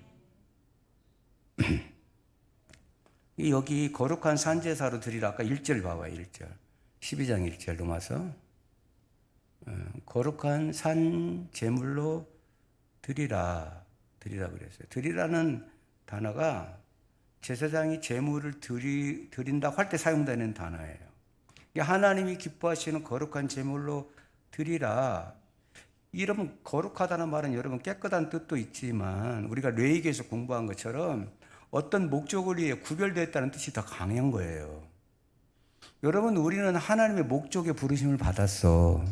여기 거룩한 산제사로 드리라. 아까 1절 봐봐요, 1절. 12장 1절 로마서. 거룩한 산 제물로 드리라 그랬어요. 드리라는 단어가 제사장이 제물을 드린다고 할 때 사용되는 단어예요. 하나님이 기뻐하시는 거룩한 제물로 드리라. 이런 거룩하다는 말은 여러분 깨끗한 뜻도 있지만 우리가 레위기에서 공부한 것처럼 어떤 목적을 위해 구별됐다는 뜻이 더 강한 거예요. 여러분, 우리는 하나님의 목적에 부르심을 받았어.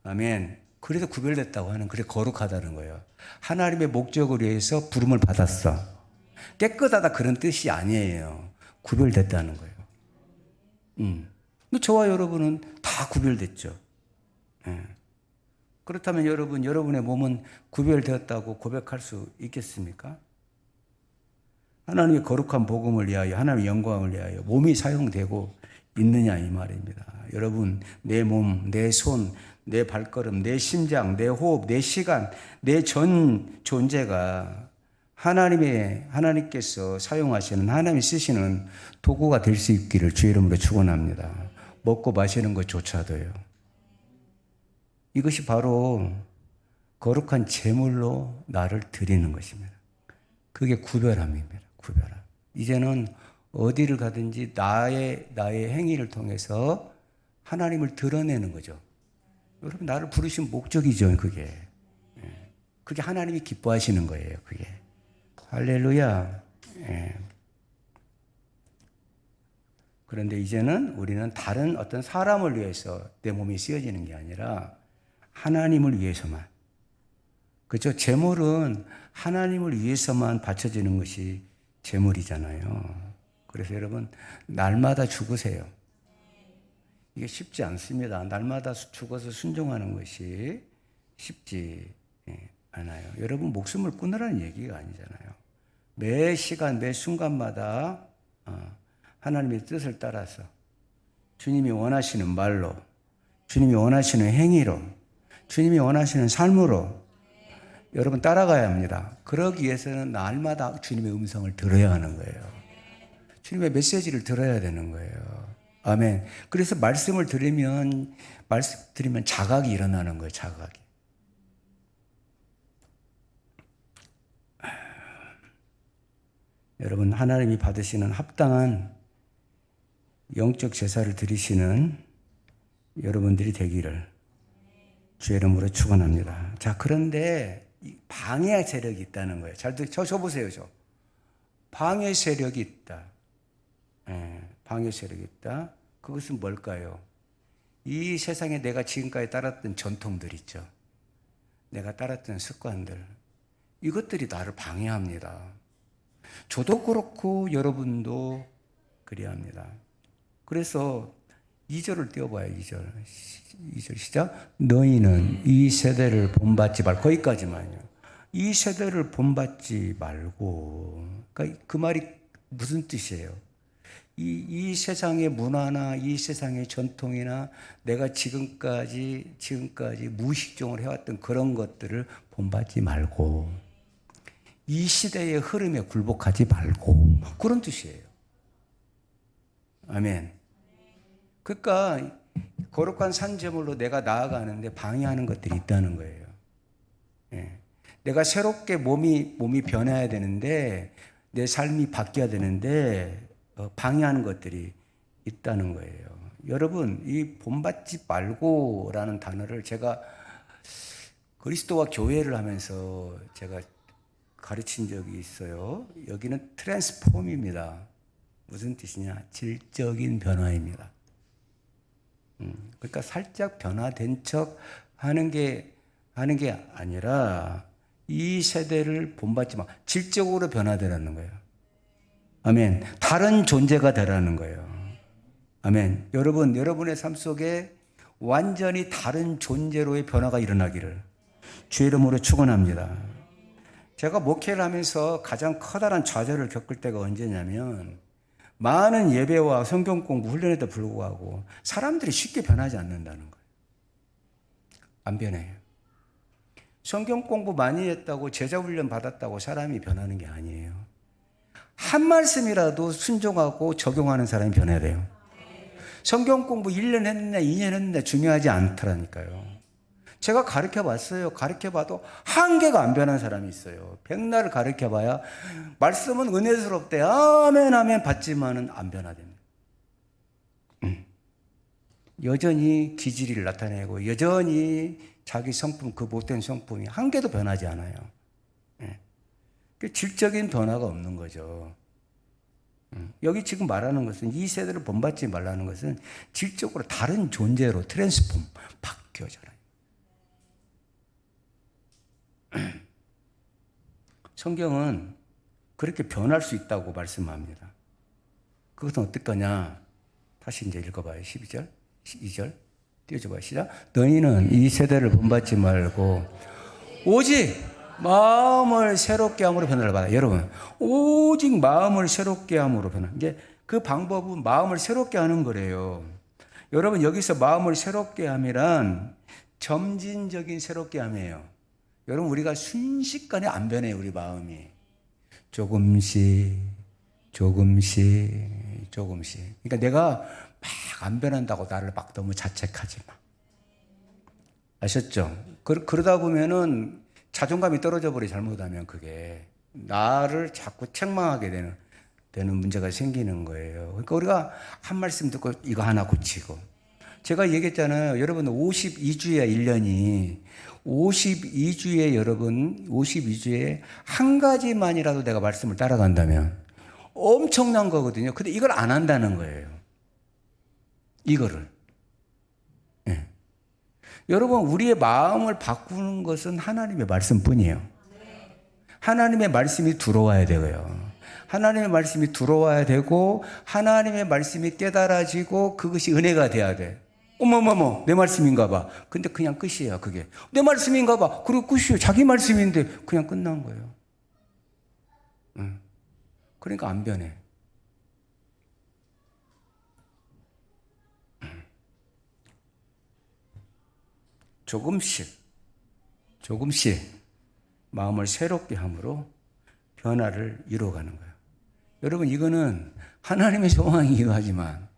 아멘. 그래서 구별됐다고 하는, 그래 거룩하다는 거예요. 하나님의 목적을 위해서 부름을 받았어. 깨끗하다 그런 뜻이 아니에요. 구별됐다는 거예요. 저와 여러분은 다 구별됐죠. 그렇다면 여러분의 몸은 구별되었다고 고백할 수 있겠습니까? 하나님의 거룩한 복음을 위하여, 하나님의 영광을 위하여 몸이 사용되고 있느냐 이 말입니다. 여러분, 내 몸, 내 손, 내 발걸음, 내 심장, 내 호흡, 내 시간, 내 전 존재가 하나님께서 사용하시는, 하나님이 쓰시는 도구가 될 수 있기를 주의 이름으로 축원합니다. 먹고 마시는 것조차도요. 이것이 바로 거룩한 제물로 나를 드리는 것입니다. 그게 구별함입니다. 구별함. 이제는 어디를 가든지 나의 행위를 통해서 하나님을 드러내는 거죠. 여러분, 나를 부르신 목적이죠, 그게. 그게 하나님이 기뻐하시는 거예요, 그게. 할렐루야. 그런데 이제는 우리는 다른 어떤 사람을 위해서 내 몸이 쓰여지는 게 아니라 하나님을 위해서만. 그렇죠? 제물은 하나님을 위해서만 바쳐지는 것이 제물이잖아요. 그래서 여러분, 날마다 죽으세요. 이게 쉽지 않습니다. 날마다 죽어서 순종하는 것이 쉽지 않아요. 여러분, 목숨을 끊으라는 얘기가 아니잖아요. 매 시간, 매 순간마다 하나님의 뜻을 따라서 주님이 원하시는 말로, 주님이 원하시는 행위로, 주님이 원하시는 삶으로 여러분 따라가야 합니다. 그러기 위해서는 날마다 주님의 음성을 들어야 하는 거예요. 주님의 메시지를 들어야 되는 거예요. 아멘. 그래서 말씀 들으면 자각이 일어나는 거예요. 자각이. 여러분, 하나님이 받으시는 합당한 영적 제사를 드리시는 여러분들이 되기를 주의 이름으로 축원합니다. 자, 그런데 방해 세력이 있다는 거예요. 저 보세요, 방해 세력이 있다. 방해 세력이 있다. 그것은 뭘까요? 이 세상에 내가 지금까지 따랐던 전통들 있죠. 내가 따랐던 습관들. 이것들이 나를 방해합니다. 저도 그렇고 여러분도 그래야 합니다. 그래서 2절을 띄워봐요. 2절 시작. 너희는 이 세대를 본받지 말고, 거기까지만요. 이 세대를 본받지 말고. 그러니까 그 말이 무슨 뜻이에요? 이 세상의 문화나 이 세상의 전통이나 내가 지금까지 무의식적으로 해왔던 그런 것들을 본받지 말고, 이 시대의 흐름에 굴복하지 말고, 그런 뜻이에요. 아멘. 그러니까 거룩한 산제물로 내가 나아가는데 방해하는 것들이 있다는 거예요. 내가 새롭게 몸이 변해야 되는데, 내 삶이 바뀌어야 되는데 방해하는 것들이 있다는 거예요. 여러분, 이 본받지 말고라는 단어를 제가 그리스도와 교회를 하면서 제가 가르친 적이 있어요. 여기는 트랜스폼입니다. 무슨 뜻이냐? 질적인 변화입니다. 그러니까 살짝 변화된 척 하는 게 아니라 이 세대를 본받지 마. 질적으로 변화되라는 거예요. 아멘. 다른 존재가 되라는 거예요. 아멘. 여러분의 삶 속에 완전히 다른 존재로의 변화가 일어나기를 주의 이름으로 축원합니다. 제가 목회를 하면서 가장 커다란 좌절을 겪을 때가 언제냐면, 많은 예배와 성경 공부 훈련에도 불구하고 사람들이 쉽게 변하지 않는다는 거예요. 안 변해요. 성경 공부 많이 했다고, 제자 훈련 받았다고 사람이 변하는 게 아니에요. 한 말씀이라도 순종하고 적용하는 사람이 변해야 돼요. 성경 공부 1년 했느냐 2년 했느냐 중요하지 않더라니까요. 제가 가르쳐봤어요. 가르쳐봐도 한 개가 안 변한 사람이 있어요. 백날을 가르쳐봐야 말씀은 은혜스럽대. 아멘 아멘 받지만은 안 변화됩니다. 여전히 기질을 나타내고 여전히 자기 성품, 그 못된 성품이 한 개도 변하지 않아요. 질적인 변화가 없는 거죠. 여기 지금 말하는 것은, 이 세대를 본받지 말라는 것은 질적으로 다른 존재로 트랜스폼, 바뀌어져요. 성경은 그렇게 변할 수 있다고 말씀합니다. 그것은 어떨 거냐? 다시 이제 읽어봐요. 12절, 2절 띄워줘봐요. 시작. 너희는 이 세대를 본받지 말고 오직 마음을 새롭게 함으로 변화를 받아. 여러분, 오직 마음을 새롭게 함으로 변화. 이게 그 방법은 마음을 새롭게 하는 거래요. 여러분, 여기서 마음을 새롭게 함이란 점진적인 새롭게 함이에요. 여러분, 우리가 순식간에 안 변해요, 우리 마음이. 조금씩, 조금씩, 조금씩. 그러니까 내가 막 안 변한다고 나를 막 너무 자책하지 마. 아셨죠? 그러다 보면은 자존감이 떨어져 버려, 잘못하면 그게. 나를 자꾸 책망하게 되는 문제가 생기는 거예요. 그러니까 우리가 한 말씀 듣고 이거 하나 고치고. 제가 얘기했잖아요. 여러분 52주야 1년이. 52주에 여러분 52주에 한 가지만이라도 내가 말씀을 따라간다면 엄청난 거거든요. 근데 이걸 안 한다는 거예요. 이거를. 예. 여러분, 우리의 마음을 바꾸는 것은 하나님의 말씀뿐이에요. 하나님의 말씀이 들어와야 되고요. 하나님의 말씀이 들어와야 되고 하나님의 말씀이 깨달아지고 그것이 은혜가 돼야 돼. 어머머머, 내 말씀인가 봐. 근데 그냥 끝이에요, 그게. 내 말씀인가 봐. 그리고 끝이에요. 자기 말씀인데 그냥 끝난 거예요. 그러니까 안 변해. 조금씩 마음을 새롭게 함으로 변화를 이루어가는 거예요. 여러분, 이거는 하나님의 소망이기도 하지만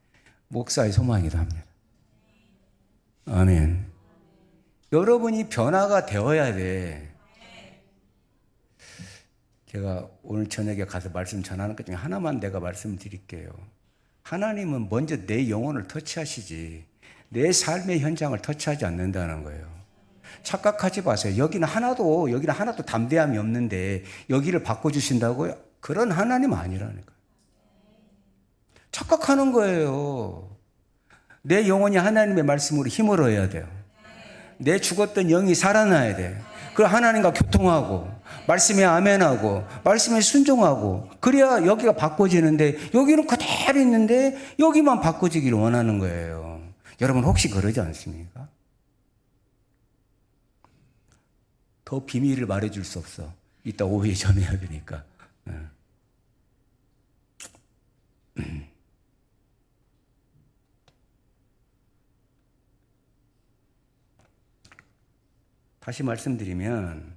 목사의 소망이기도 합니다. 아멘. 여러분이 변화가 되어야 돼. 제가 오늘 저녁에 가서 말씀 전하는 것 중에 하나만 내가 말씀드릴게요. 하나님은 먼저 내 영혼을 터치하시지 내 삶의 현장을 터치하지 않는다는 거예요. 착각하지 마세요. 여기는 하나도 담대함이 없는데 여기를 바꿔주신다고요? 그런 하나님 아니라니까요. 착각하는 거예요. 내 영혼이 하나님의 말씀으로 힘을 얻어야 돼요. 내 죽었던 영이 살아나야 돼. 그걸 하나님과 교통하고 말씀에 아멘하고 말씀에 순종하고 그래야 여기가 바꿔지는데 여기는 그대로 있는데 여기만 바꿔지기를 원하는 거예요. 여러분 혹시 그러지 않습니까? 더 비밀을 말해줄 수 없어. 이따 오후에 전해야 되니까. 다시 말씀드리면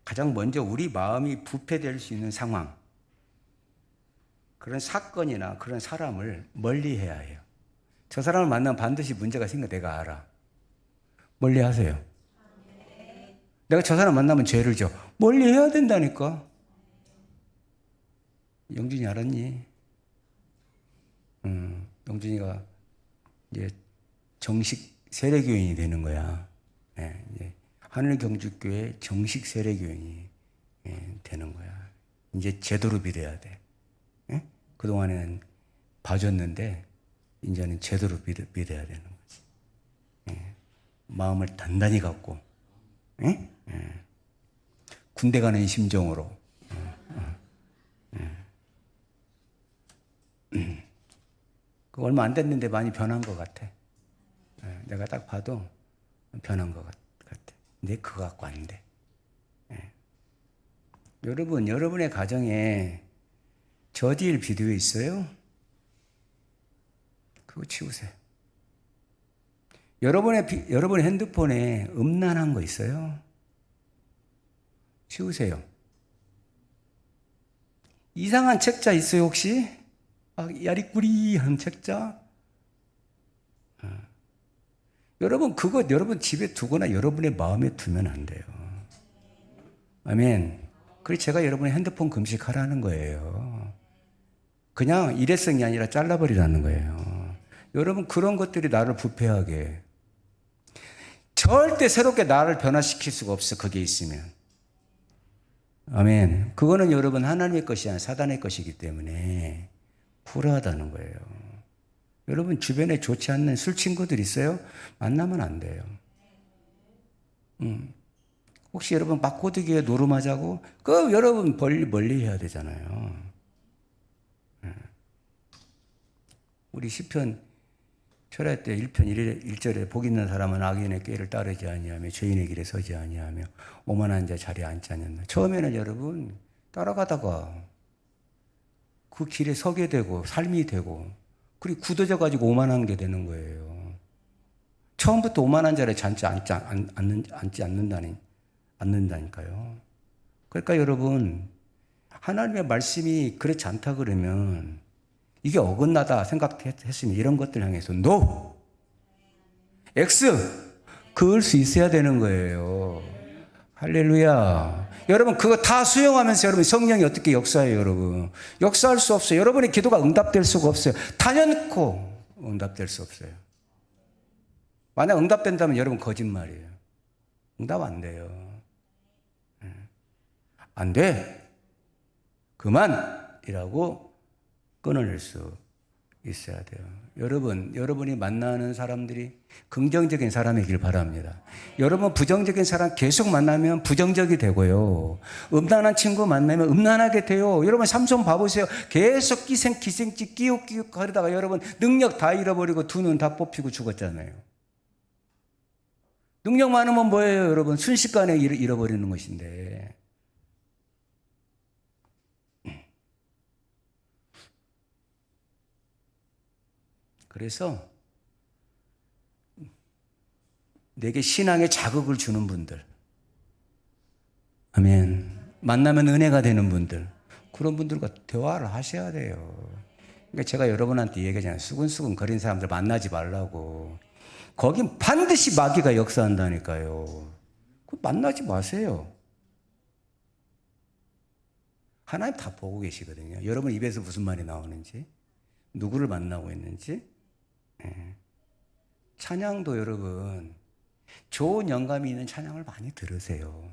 가장 먼저 우리 마음이 부패될 수 있는 상황, 그런 사건이나 그런 사람을 멀리해야 해요. 저 사람을 만나면 반드시 문제가 생겨. 내가 알아. 멀리하세요. 내가 저 사람 만나면 죄를 져. 멀리해야 된다니까. 영준이 알았니? 영준이가 이제 정식 세례교인이 되는 거야. 네, 이제 하늘경주교회 정식 세례교인이 되는 거야. 이제 제대로 믿어야 돼. 네? 그동안에는 봐줬는데 이제는 제대로 믿어야 되는 거지. 마음을 단단히 갖고 군대 가는 심정으로 그 얼마 안 됐는데 많이 변한 것 같아. 내가 딱 봐도 변한 것 같아. 근데 그거 갖고 안 돼. 여러분, 여러분의 가정에 저질 비디오 있어요? 그거 치우세요. 여러분의 핸드폰에 음란한 거 있어요? 치우세요. 이상한 책자 있어요, 혹시? 야리꾸리한 책자? 여러분, 그거 여러분 집에 두거나 여러분의 마음에 두면 안 돼요. 아멘. 그래서 제가 여러분의 핸드폰 금식하라는 거예요. 그냥 일회성이 아니라 잘라버리라는 거예요. 여러분, 그런 것들이 나를 부패하게. 절대 새롭게 나를 변화시킬 수가 없어, 그게 있으면. 아멘. 그거는 여러분 하나님의 것이 아니라 사단의 것이기 때문에 불화하다는 거예요. 여러분 주변에 좋지 않는 술 친구들 있어요? 만나면 안 돼요. 혹시 여러분 막고드기에 노름하자고? 그 여러분 멀리 해야 되잖아요. 우리 시편 철야 때 1편 1절에 복 있는 사람은 악인의 꾀를 따르지 아니하며 죄인의 길에 서지 아니하며 오만한 자 자리에 앉지 않았나. 처음에는 여러분 따라가다가 그 길에 서게 되고 삶이 되고 그리고 굳어져 가지고 오만한 게 되는 거예요. 처음부터 오만한 자리에 앉지 않는다니까요. 그러니까 여러분, 하나님의 말씀이 그렇지 않다 그러면 이게 어긋나다 생각했으면 이런 것들 향해서 NO! X! 그을 수 있어야 되는 거예요. 할렐루야. 여러분, 그거 다 수용하면서 여러분 성령이 어떻게 역사해요, 여러분? 역사할 수 없어요. 여러분의 기도가 응답될 수가 없어요. 단연코 응답될 수 없어요. 만약 응답된다면 여러분 거짓말이에요. 응답 안 돼요. 안 돼. 그만이라고 끊어낼 수 있어야 돼요. 여러분이 만나는 사람들이 긍정적인 사람이길 바랍니다. 여러분 부정적인 사람 계속 만나면 부정적이 되고요. 음란한 친구 만나면 음란하게 돼요. 여러분 삼손 봐보세요. 계속 기생집 끼욱끼욱 하다가 여러분 능력 다 잃어버리고 두 눈 다 뽑히고 죽었잖아요. 능력 많으면 뭐예요, 여러분? 순식간에 잃어버리는 것인데. 그래서 내게 신앙의 자극을 주는 분들, 아멘. 만나면 은혜가 되는 분들, 그런 분들과 대화를 하셔야 돼요. 그러니까 제가 여러분한테 얘기하잖아요. 수근수근 거린 사람들 만나지 말라고. 거긴 반드시 마귀가 역사한다니까요. 만나지 마세요. 하나님 다 보고 계시거든요. 여러분 입에서 무슨 말이 나오는지, 누구를 만나고 있는지. 찬양도 여러분 좋은 영감이 있는 찬양을 많이 들으세요.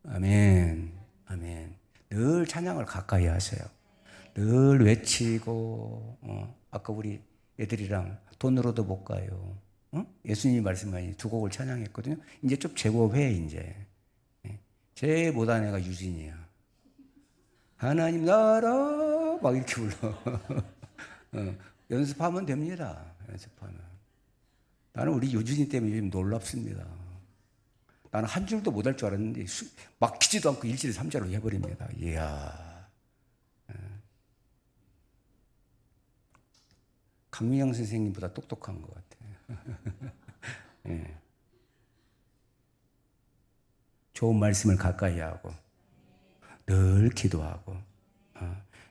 아멘. 아멘. 늘 찬양을 가까이 하세요. 늘 외치고 아까 우리 애들이랑 돈으로도 못 가요. 예수님이 말씀하신 두 곡을 찬양했거든요. 이제 좀 제법해 이제. 제일 못한 애가 유진이야. 하나님 나라 막 이렇게 불러. 연습하면 됩니다. 연습하면. 나는 우리 유진이 때문에 요즘 놀랍습니다. 나는 한 줄도 못할 줄 알았는데 막히지도 않고 1절 3절로 해버립니다. 이야. 강민영 선생님보다 똑똑한 것 같아요. 예. 좋은 말씀을 가까이 하고 늘 기도하고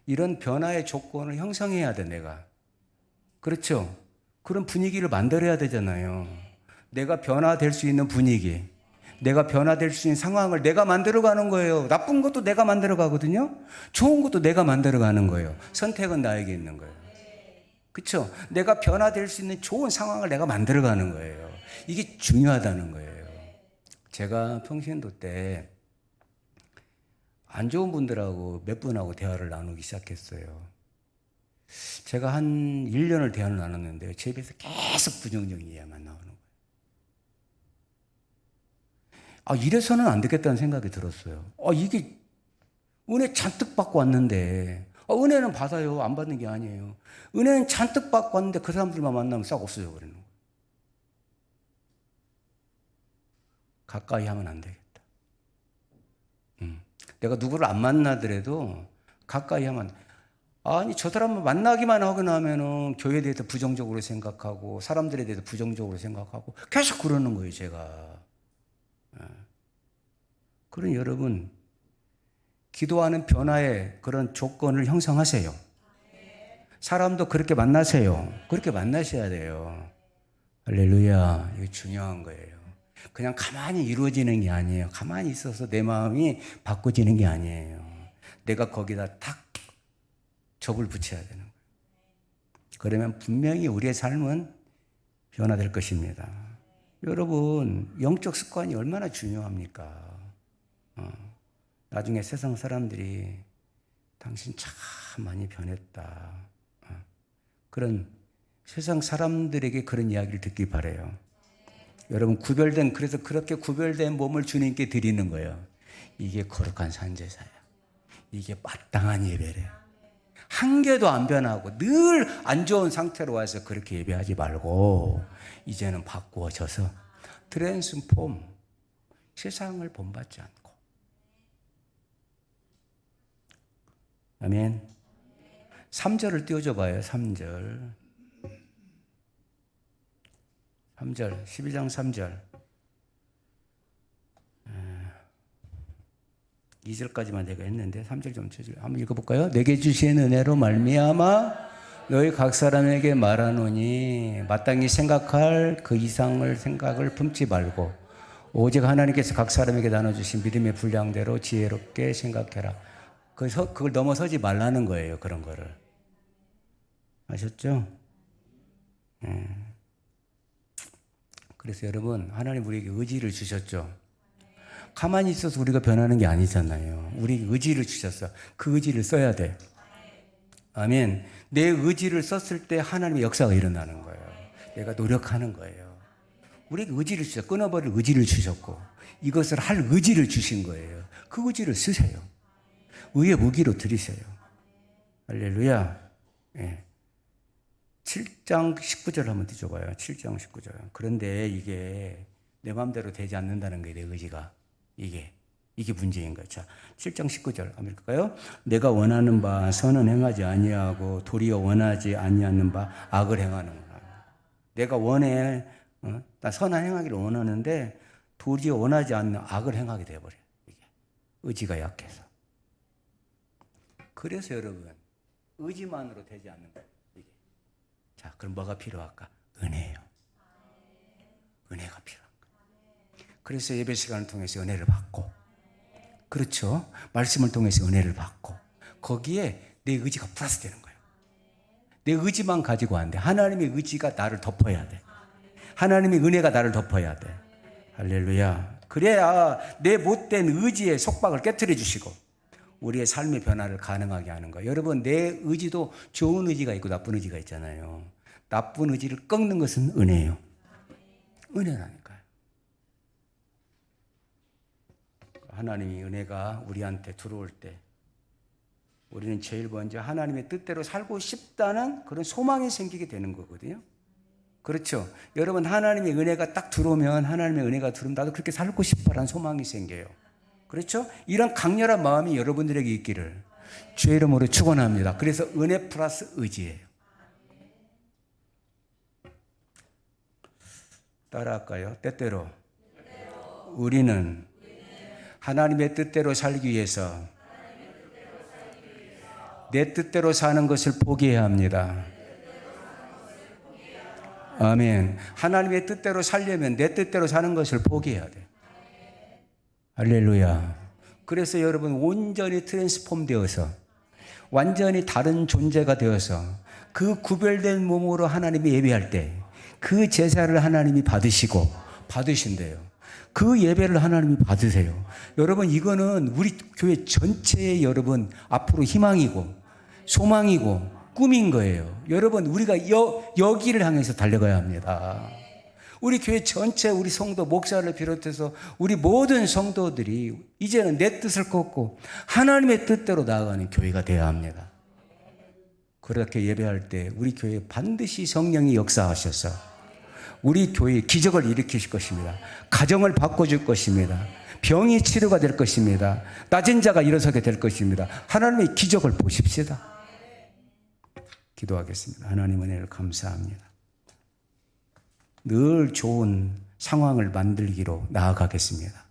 이런 변화의 조건을 형성해야 돼 내가. 그렇죠? 그런 분위기를 만들어야 되잖아요. 내가 변화될 수 있는 분위기, 내가 변화될 수 있는 상황을 내가 만들어가는 거예요. 나쁜 것도 내가 만들어가거든요. 좋은 것도 내가 만들어가는 거예요. 선택은 나에게 있는 거예요. 그렇죠? 내가 변화될 수 있는 좋은 상황을 내가 만들어가는 거예요. 이게 중요하다는 거예요. 제가 평신도 때 안 좋은 분들하고 몇 분하고 대화를 나누기 시작했어요. 제가 한 1년을 대화를 나눴는데 제 입에서 계속 부정적인 이야기만 나오는 거예요. 이래서는 안 되겠다는 생각이 들었어요. 이게 은혜 잔뜩 받고 왔는데 은혜는 받아요. 안 받는 게 아니에요. 은혜는 잔뜩 받고 왔는데 그 사람들만 만나면 싹 없어져 버리는 거예요. 가까이 하면 안 되겠다. 내가 누구를 안 만나더라도 가까이 하면 아니 저 사람을 만나기만 하고 나면은 교회에 대해서 부정적으로 생각하고 사람들에 대해서 부정적으로 생각하고 계속 그러는 거예요 제가. 그런 여러분 기도하는 변화의 그런 조건을 형성하세요. 사람도 그렇게 만나세요. 그렇게 만나셔야 돼요. 할렐루야. 이게 중요한 거예요. 그냥 가만히 이루어지는 게 아니에요. 가만히 있어서 내 마음이 바꿔지는 게 아니에요. 내가 거기다 탁 접을 붙여야 되는 거예요. 그러면 분명히 우리의 삶은 변화될 것입니다. 여러분, 영적 습관이 얼마나 중요합니까? 나중에 세상 사람들이 당신 참 많이 변했다. 그런 세상 사람들에게 그런 이야기를 듣기 바라요. 여러분 그래서 그렇게 구별된 몸을 주님께 드리는 거예요. 이게 거룩한 산제사야. 이게 마땅한 예배래. 한 개도 안 변하고 늘 안 좋은 상태로 와서 그렇게 예배하지 말고 이제는 바꾸어져서 트랜스폼, 세상을 본받지 않고. 아멘. 3절을 띄워줘 봐요. 3절. 3절. 12장 3절. 2절까지만 제가 했는데 3절 좀 쳐주세요. 한번 읽어볼까요? 내게 주신 은혜로 말미암아 너희 각 사람에게 말하노니 마땅히 생각할 그 이상을 생각을 품지 말고 오직 하나님께서 각 사람에게 나눠주신 믿음의 분량대로 지혜롭게 생각해라. 그걸 넘어서지 말라는 거예요. 그런 거를. 아셨죠? 그래서 여러분, 하나님 우리에게 의지를 주셨죠. 가만히 있어서 우리가 변하는 게 아니잖아요. 우리에게 의지를 주셨어. 그 의지를 써야 돼. 아멘. 내 의지를 썼을 때 하나님의 역사가 일어나는 거예요. 내가 노력하는 거예요. 우리에게 의지를 주셨어. 끊어버릴 의지를 주셨고 이것을 할 의지를 주신 거예요. 그 의지를 쓰세요. 의의 무기로 들이세요. 할렐루야. 예. 7장 19절 한번 뒤져봐요. 7장 19절. 그런데 이게 내 마음대로 되지 않는다는 거예요. 내 의지가. 이게 문제인 거죠. 자, 7장 19절 한번 읽을까요? 내가 원하는 바 선은 행하지 아니하고 도리어 원하지 아니하는 바 악을 행하는구나. 내가 원해, 나 선한 행하기를 원하는데 도리어 원하지 않는 악을 행하게 되어버려요. 이게 의지가 약해서. 그래서 여러분 의지만으로 되지 않는 거예요. 이게. 자, 그럼 뭐가 필요할까? 은혜예요. 은혜가 필요한 거예요. 그래서 예배 시간을 통해서 은혜를 받고, 그렇죠? 말씀을 통해서 은혜를 받고, 거기에 내 의지가 플러스 되는 거예요. 내 의지만 가지고 안 돼. 하나님의 의지가 나를 덮어야 돼. 하나님의 은혜가 나를 덮어야 돼. 할렐루야. 그래야 내 못된 의지의 속박을 깨트려 주시고 우리의 삶의 변화를 가능하게 하는 거예요. 여러분, 내 의지도 좋은 의지가 있고 나쁜 의지가 있잖아요. 나쁜 의지를 꺾는 것은 은혜예요. 은혜라니까요. 하나님이 은혜가 우리한테 들어올 때 우리는 제일 먼저 하나님의 뜻대로 살고 싶다는 그런 소망이 생기게 되는 거거든요. 그렇죠? 여러분, 하나님의 은혜가 딱 들어오면, 하나님의 은혜가 들어오면 나도 그렇게 살고 싶어라는 소망이 생겨요. 그렇죠? 이런 강렬한 마음이 여러분들에게 있기를 주의 이름으로 축원합니다. 그래서 은혜 플러스 의지예요. 따라할까요? 때때로 우리는 하나님의 뜻대로 살기 위해서 내 뜻대로 사는 것을 포기해야 합니다. 아멘. 하나님의 뜻대로 살려면 내 뜻대로 사는 것을 포기해야 돼. 할렐루야. 그래서 여러분 온전히 트랜스폼 되어서 완전히 다른 존재가 되어서 그 구별된 몸으로 하나님이 예배할 때 그 제사를 하나님이 받으신대요. 그 예배를 하나님이 받으세요. 여러분, 이거는 우리 교회 전체의 여러분 앞으로 희망이고 소망이고 꿈인 거예요. 여러분, 우리가 여기를 향해서 달려가야 합니다. 우리 교회 전체, 우리 성도 목사를 비롯해서 우리 모든 성도들이 이제는 내 뜻을 꺾고 하나님의 뜻대로 나아가는 교회가 되어야 합니다. 그렇게 예배할 때 우리 교회에 반드시 성령이 역사하셔서 우리 교회에 기적을 일으키실 것입니다. 가정을 바꿔줄 것입니다. 병이 치료가 될 것입니다. 낮은 자가 일어서게 될 것입니다. 하나님의 기적을 보십시다. 기도하겠습니다. 하나님 은혜를 감사합니다. 늘 좋은 상황을 만들기로 나아가겠습니다.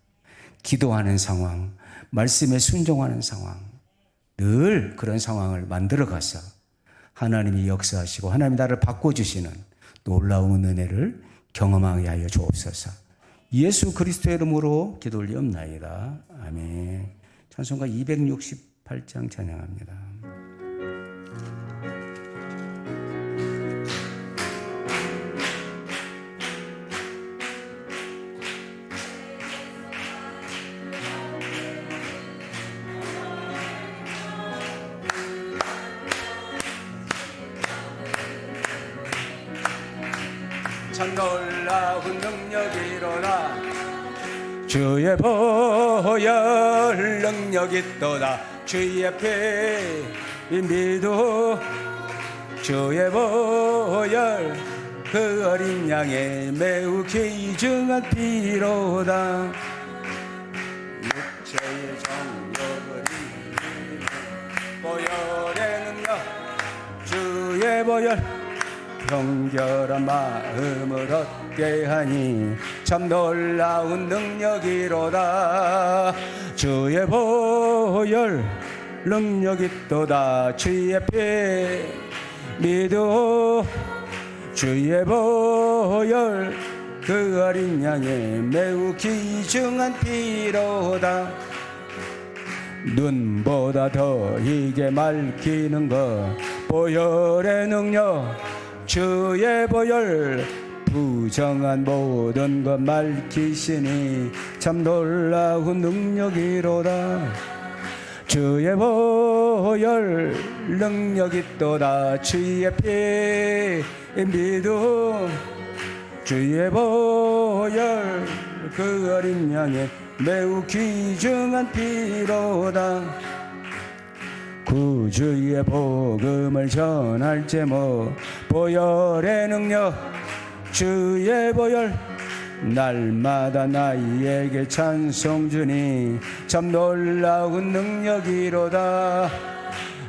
기도하는 상황, 말씀에 순종하는 상황, 늘 그런 상황을 만들어가서 하나님이 역사하시고 하나님이 나를 바꿔주시는 놀라운 은혜를 경험하게 하여 주옵소서. 예수 그리스도의 이름으로 기도 올리옵나이다. 아멘. 찬송가 268장 찬양합니다. 참 놀라운 능력이 일어나 주의 보혈 능력이 있도다. 주의 피 믿어 주의 보혈 그 어린 양의 매우 귀중한 피로다. 육체의 정욕을 이기는 보혈의 능력 보혈 정결한 마음을 얻게 하니 참 놀라운 능력이로다. 주의 보혈 능력 있도다. 주의 피 믿어 주의 보혈 그 어린 양의 매우 귀중한 피로다. 눈보다 더 이게 맑히는 것 보혈의 능력 주의 보혈 부정한 모든 것 맑히시니 참 놀라운 능력이로다. 주의 보혈 능력 있도다. 주의 피 믿음 주의 보혈 그 어린 양의 매우 귀중한 피로다. 구주의 복음을 전할 제목 보혈의 능력 주의 보혈 날마다 나에게 찬송 주니 참 놀라운 능력이로다.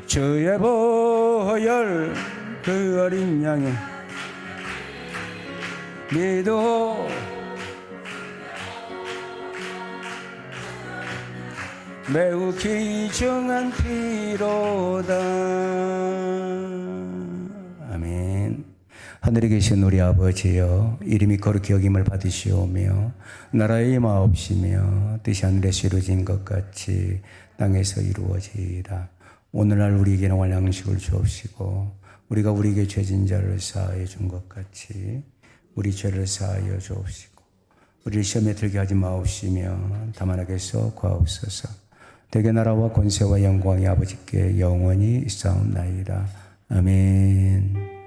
주의 보혈 그 어린 양의 믿어 매우 귀중한 피로다. 아멘. 하늘에 계신 우리 아버지여, 이름이 거룩히 여김을 받으시오며 나라의 임하옵시며 뜻이 하늘에서 이루어진 것 같이 땅에서 이루어지이다. 오늘날 우리에게 일용할 양식을 주옵시고 우리가 우리에게 죄진 자를 사하여 준 것 같이 우리 죄를 사하여 주옵시고 우리를 시험에 들게 하지 마옵시며 다만 악에서 구하옵소서. 대개 나라와 권세와 영광이 아버지께 영원히 있사옵나이다. 아멘.